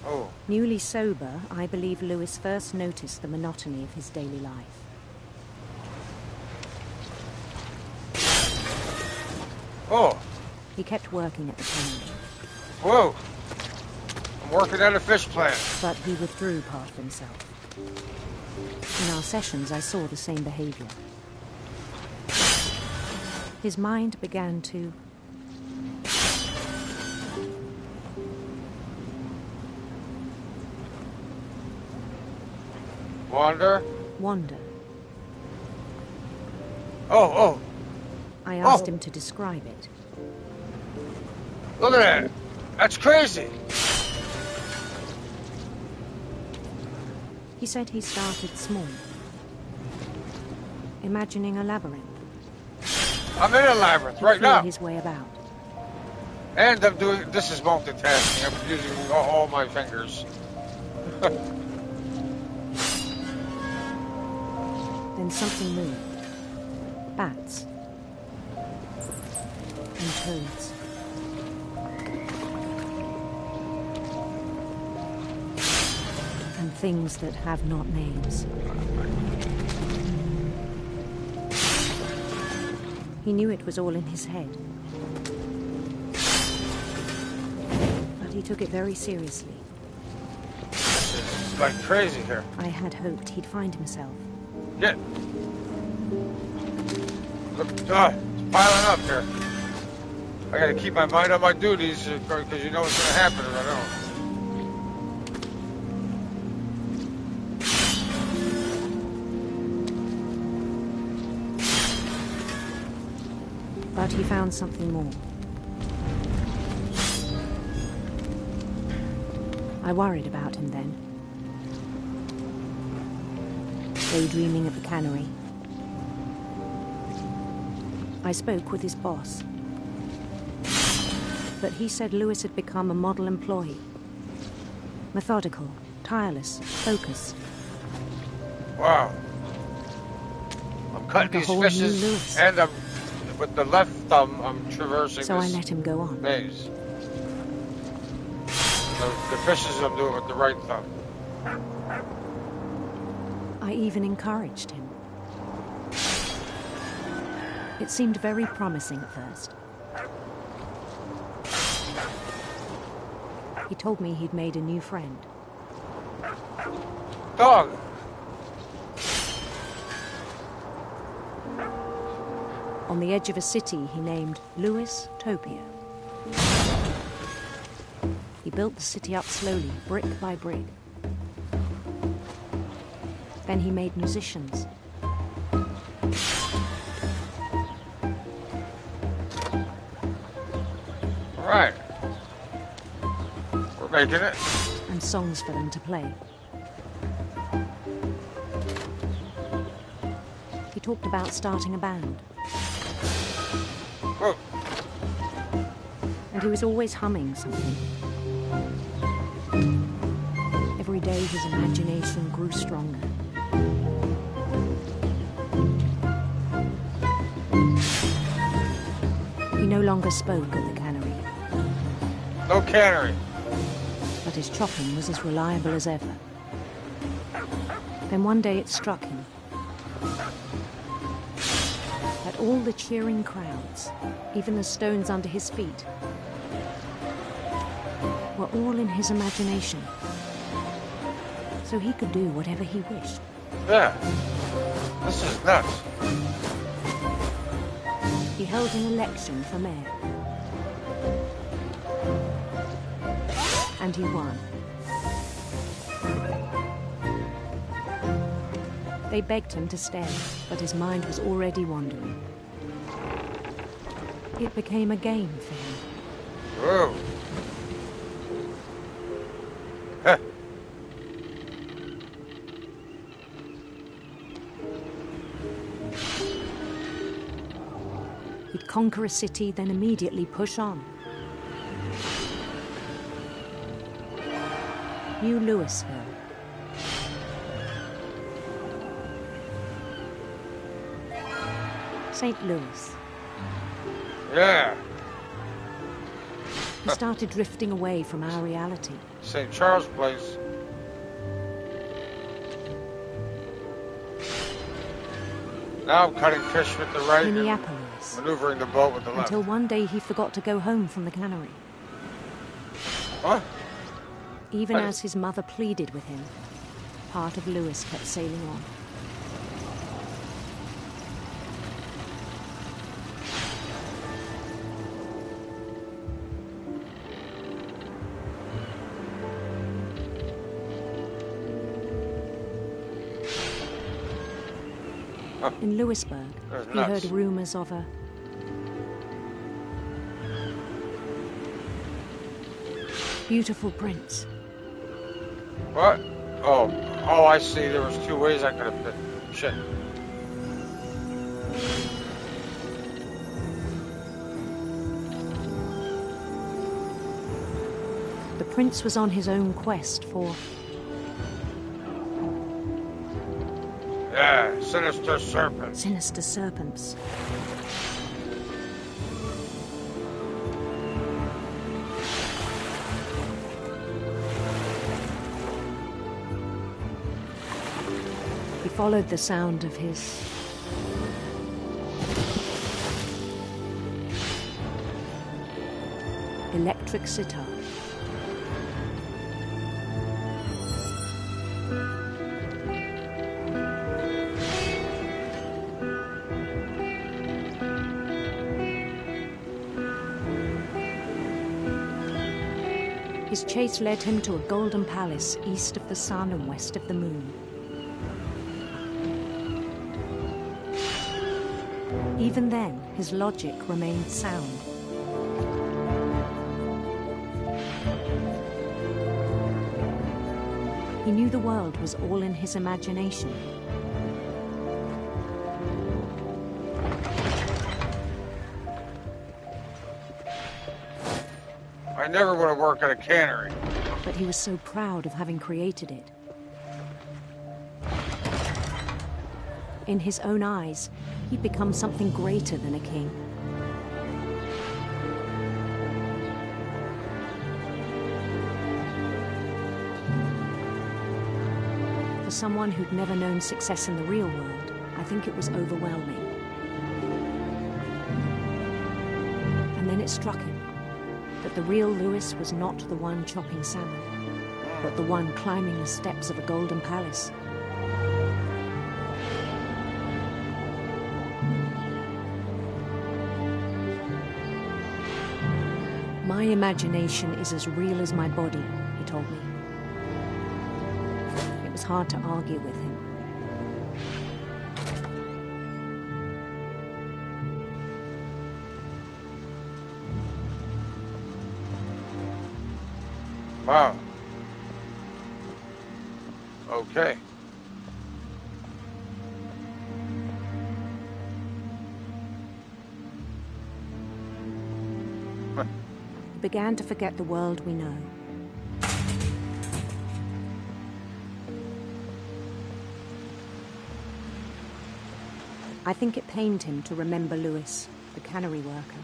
Oh. Newly sober, I believe Lewis first noticed the monotony of his daily life. Oh. He kept working at the tannery. Whoa. I'm working at a fish plant. But he withdrew part of himself. In our sessions, I saw the same behavior. His mind began to... Wander? Wander. Oh. I asked him to describe it. Look at that. That's crazy. He said he started small, imagining a labyrinth. I'm in a labyrinth right now. His way about. And I'm doing, this is multitasking. I'm using all my fingers. Then something moved. Bats. And toads. And things that have not names. He knew it was all in his head. But he took it very seriously. It's like crazy here. I had hoped he'd find himself. Yeah. Look, it's piling up here. I gotta keep my mind on my duties because you know what's gonna happen if I don't. But he found something more. I worried about him then. Daydreaming at the cannery. I spoke with his boss. But he said Lewis had become a model employee. Methodical, tireless, focused. Wow. I'm cutting these fishes and I'm, with the left thumb, I'm traversing so this I let him go on. maze. The fishes I'm doing with the right thumb. I even encouraged him. It seemed very promising at first. He told me he'd made a new friend. Dog! On the edge of a city he named Lewis Topia. He built the city up slowly, brick by brick. Then he made musicians. Right. We're making it. And songs for them to play. He talked about starting a band. Whoa. And he was always humming something. Every day his imagination grew stronger. He no longer spoke at the cannery. No cannery. But his chopping was as reliable as ever. Then one day it struck him that all the cheering crowds, even the stones under his feet, were all in his imagination. So he could do whatever he wished. Yeah. This is nuts. He held an election for mayor. And he won. They begged him to stay, but his mind was already wandering. It became a game for him. Whoa. Huh. He'd conquer a city, then immediately push on. New Louisville. St. Louis. Yeah. He started drifting away from our reality. St. Charles Place. Now I'm cutting fish with the right Minneapolis. and maneuvering the boat with the left. Until one day he forgot to go home from the cannery. What? Even as his mother pleaded with him, part of Lewis kept sailing on. In Lewisburg, he heard rumors of a beautiful prince. What? Oh, I see. There was 2 ways I could have been. Shit. The prince was on his own quest for... Yeah, sinister serpents. Sinister serpents. He followed the sound of his... electric sitar. His chase led him to a golden palace east of the sun and west of the moon. Even then, his logic remained sound. He knew the world was all in his imagination. I never want to work at a cannery. But he was so proud of having created it. In his own eyes, he'd become something greater than a king. For someone who'd never known success in the real world, I think it was overwhelming. And then it struck him that the real Lewis was not the one chopping salmon, but the one climbing the steps of a golden palace. My imagination is as real as my body, he told me. It was hard to argue with him. Wow. Okay. He began to forget the world we know. I think it pained him to remember Lewis, the cannery worker.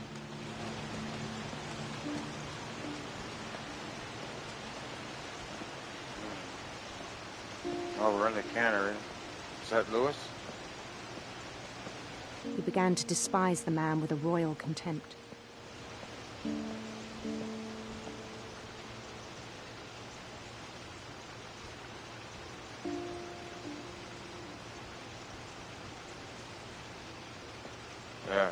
Oh, we're in the cannery. Is that Lewis? He began to despise the man with a royal contempt. Yeah.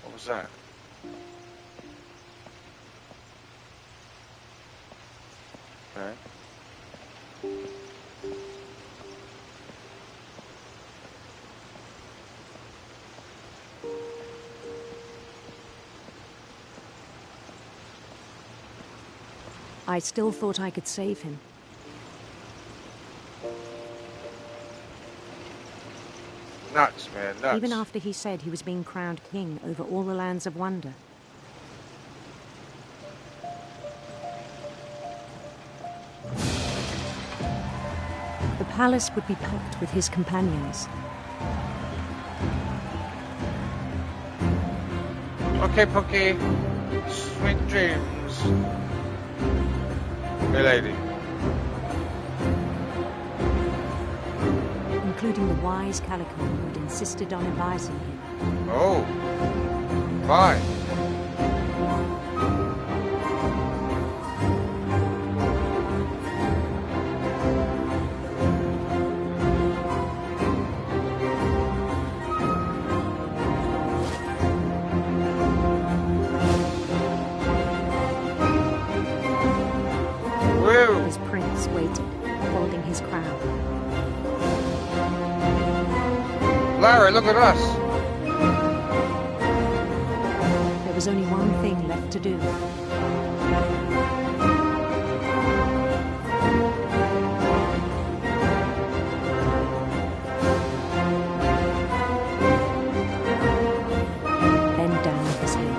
What was that? Okay. I still thought I could save him. Nuts, man, nuts. Even after he said he was being crowned king over all the lands of wonder. The palace would be packed with his companions. Okay, Pookie. Sweet dreams. Milady. Including the wise Calico who'd insisted on advising him. Oh. Fine. right, look at us. There was only one thing left to do. Bend down his head.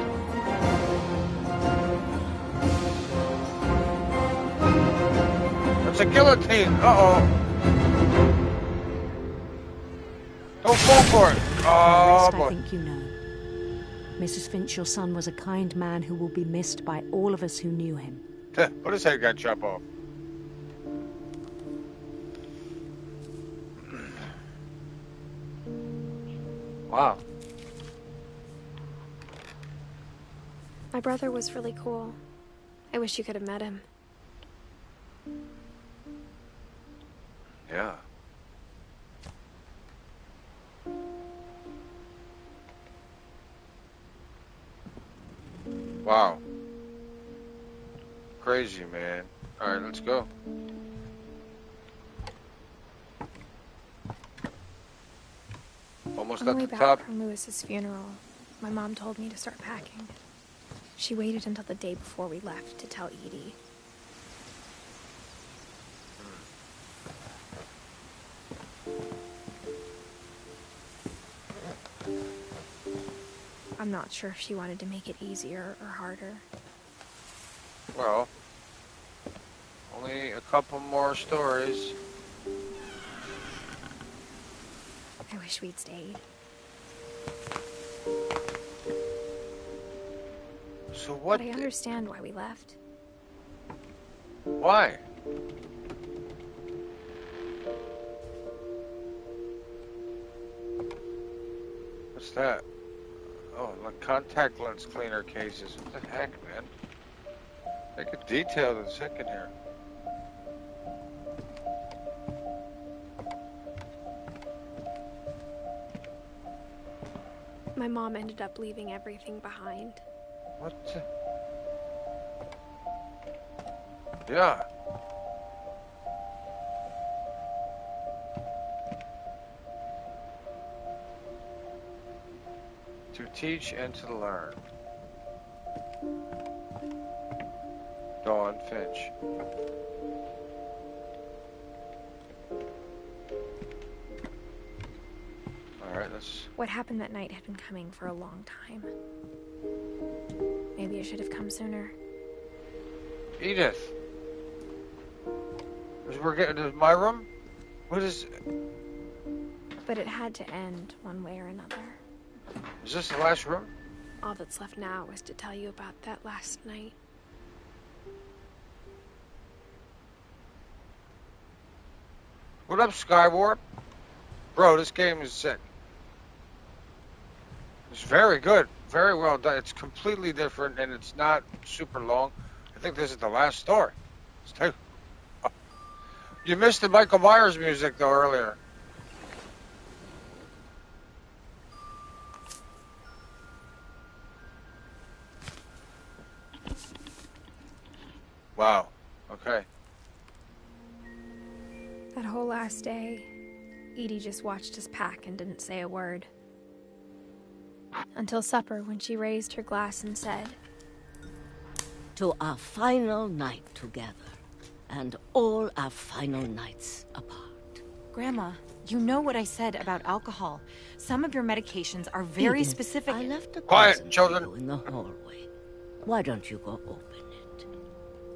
It's a guillotine. Uh-oh. Don't fall for it. The Oh, rest, boy. I think you know. Mrs. Finch, your son was a kind man who will be missed by all of us who knew him. What his head got chopped off? Wow. My brother was really cool. I wish you could have met him. Yeah. Wow. Crazy, man. All right, let's go. Almost On the at way the back top. from Lewis's funeral, my mom told me to start packing. She waited until the day before we left to tell Edie. I'm not sure if she wanted to make it easier or harder. Well, only a couple more stories. I wish we'd stayed. So what? But I understand why we left. Why? What's that? Oh, like contact lens cleaner cases. What the heck, man? Make it detailed in a second here. My mom ended up leaving everything behind. What? Yeah. To teach and to learn. Dawn Finch. Alright, let's... What happened that night had been coming for a long time. Maybe it should have come sooner. Edith! We're getting to my room? What is... But it had to end one way or another. Is this the last room? All that's left now is to tell you about that last night. What up, Skywarp? Bro, this game is sick. It's very good. Very well done. It's completely different, and it's not super long. I think this is the last story. You missed the Michael Myers music, though, earlier. Wow. Okay. That whole last day, Edie just watched us pack and didn't say a word. Until supper, when she raised her glass and said, "To our final night together, and all our final nights apart." Grandma, you know what I said about alcohol. Some of your medications are very Edith, specific. I left a Quiet, present children. for you in the hallway. Why don't you go open it?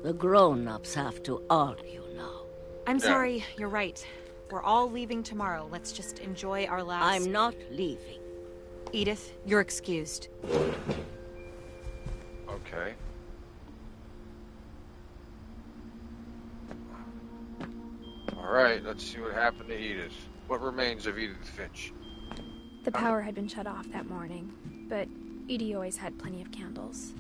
The grown-ups have to argue now. I'm sorry, you're right. We're all leaving tomorrow. Let's just enjoy our last... I'm not leaving. Edith, you're excused. Okay. Alright, let's see what happened to Edith. What remains of Edith Finch? the power had been shut off that morning, but Edie always had plenty of candles.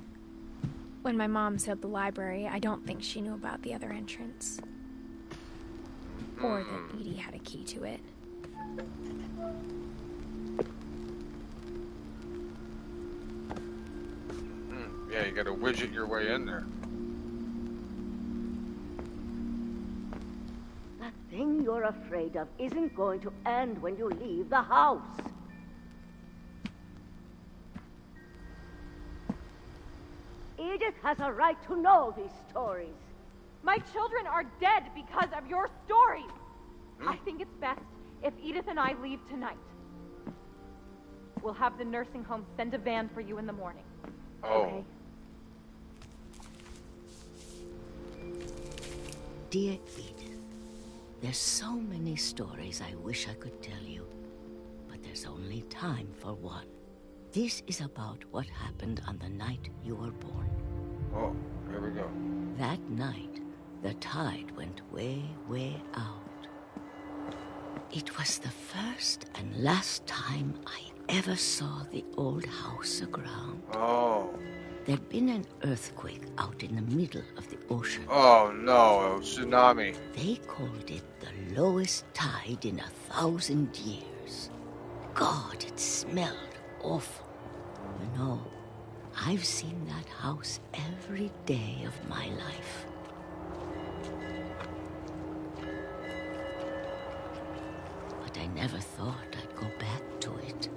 When my mom sealed the library, I don't think she knew about the other entrance. Or that Edie had a key to it. Yeah, you gotta widget your way in there. That thing you're afraid of isn't going to end when you leave the house. Edith has a right to know these stories. My children are dead because of your stories. I think it's best if Edith and I leave tonight. We'll have the nursing home send a van for you in the morning. Oh. Okay? Dear Edith, there's so many stories I wish I could tell you, but there's only time for one. This is about what happened on the night you were born. Oh, here we go. That night, the tide went way, way out. It was the first and last time I ever saw the old house aground. Oh. There'd been an earthquake out in the middle of the ocean. Oh, no, a tsunami. They called it the lowest tide in 1,000 years. God, it smelled awful. You know, I've seen that house every day of my life. But I never thought I'd go back to it.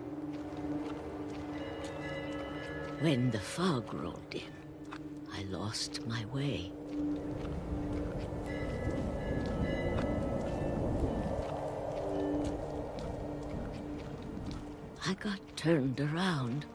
When the fog rolled in, I lost my way. I got turned around.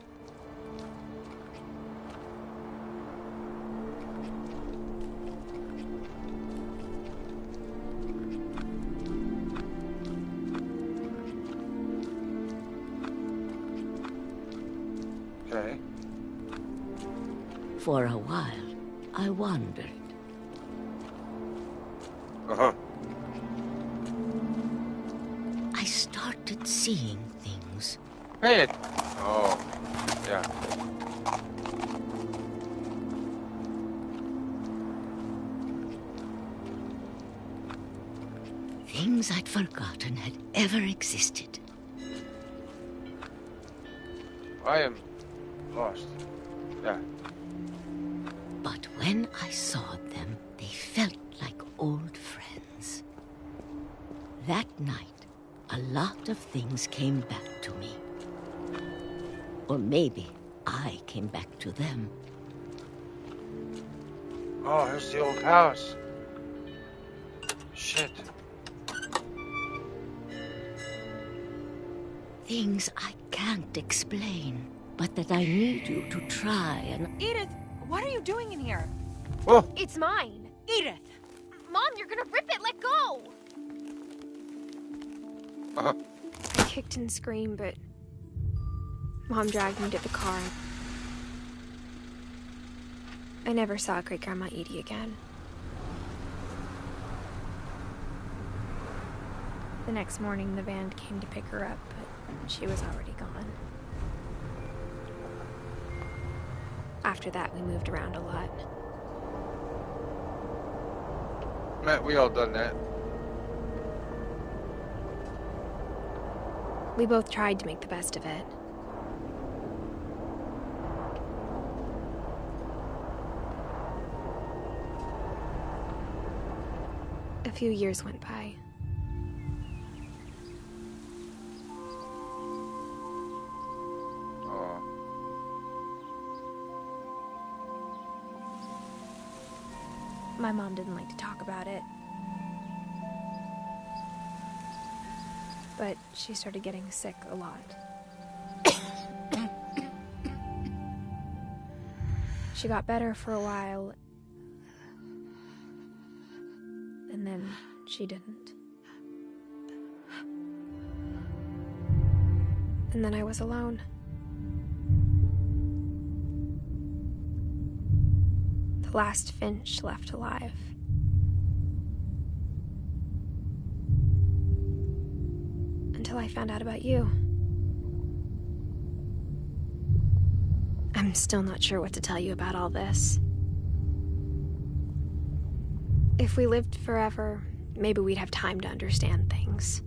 Okay. For a while, I wandered. Uh-huh. I started seeing things. Hey. Oh, yeah. Things I'd forgotten had ever existed. I am lost. Yeah. But when I saw them, they felt like old friends. That night, a lot of things came back to me. Or maybe I came back to them. Oh, here's the old house. Shit. Things I can't explain, but that I need you to try and... Edith, what are you doing in here? Oh. It's mine. Edith! Mom, you're gonna rip it. Let go. Uh-huh. I kicked and screamed, but Mom dragged me to the car. I never saw Great-Grandma Edie again. The next morning, the van came to pick her up, but she was already gone. After that, we moved around a lot. Matt, we all done that. We both tried to make the best of it. A few years went by. My mom didn't like to talk about it. But she started getting sick a lot. She got better for a while, and then she didn't. And then I was alone. The last Finch left alive. Until I found out about you. I'm still not sure what to tell you about all this. If we lived forever, maybe we'd have time to understand things.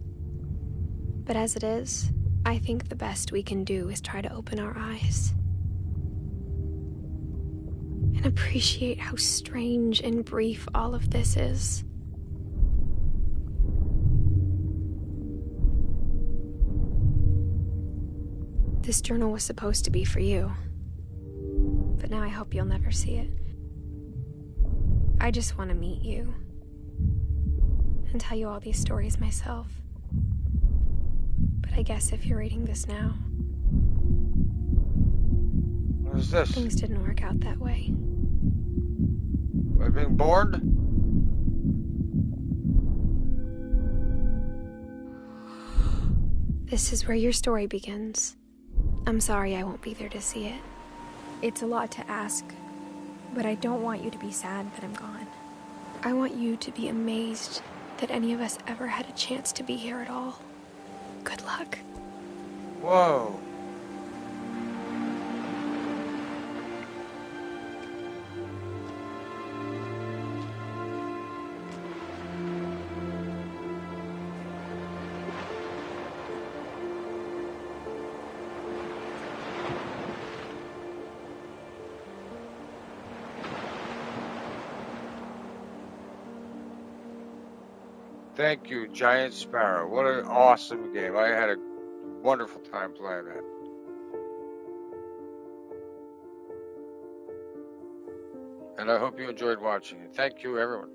But as it is, I think the best we can do is try to open our eyes. And appreciate how strange and brief all of this is. This journal was supposed to be for you. but now I hope you'll never see it. I just want to meet you and tell you all these stories myself. But I guess if you're reading this now, what is this? Things didn't work out that way. Am I being born? This is where your story begins. I'm sorry I won't be there to see it. It's a lot to ask, but I don't want you to be sad that I'm gone. I want you to be amazed that any of us ever had a chance to be here at all. Good luck. Whoa. Thank you, Giant Sparrow. What an awesome game. I had a wonderful time playing that. And I hope you enjoyed watching it. Thank you, everyone.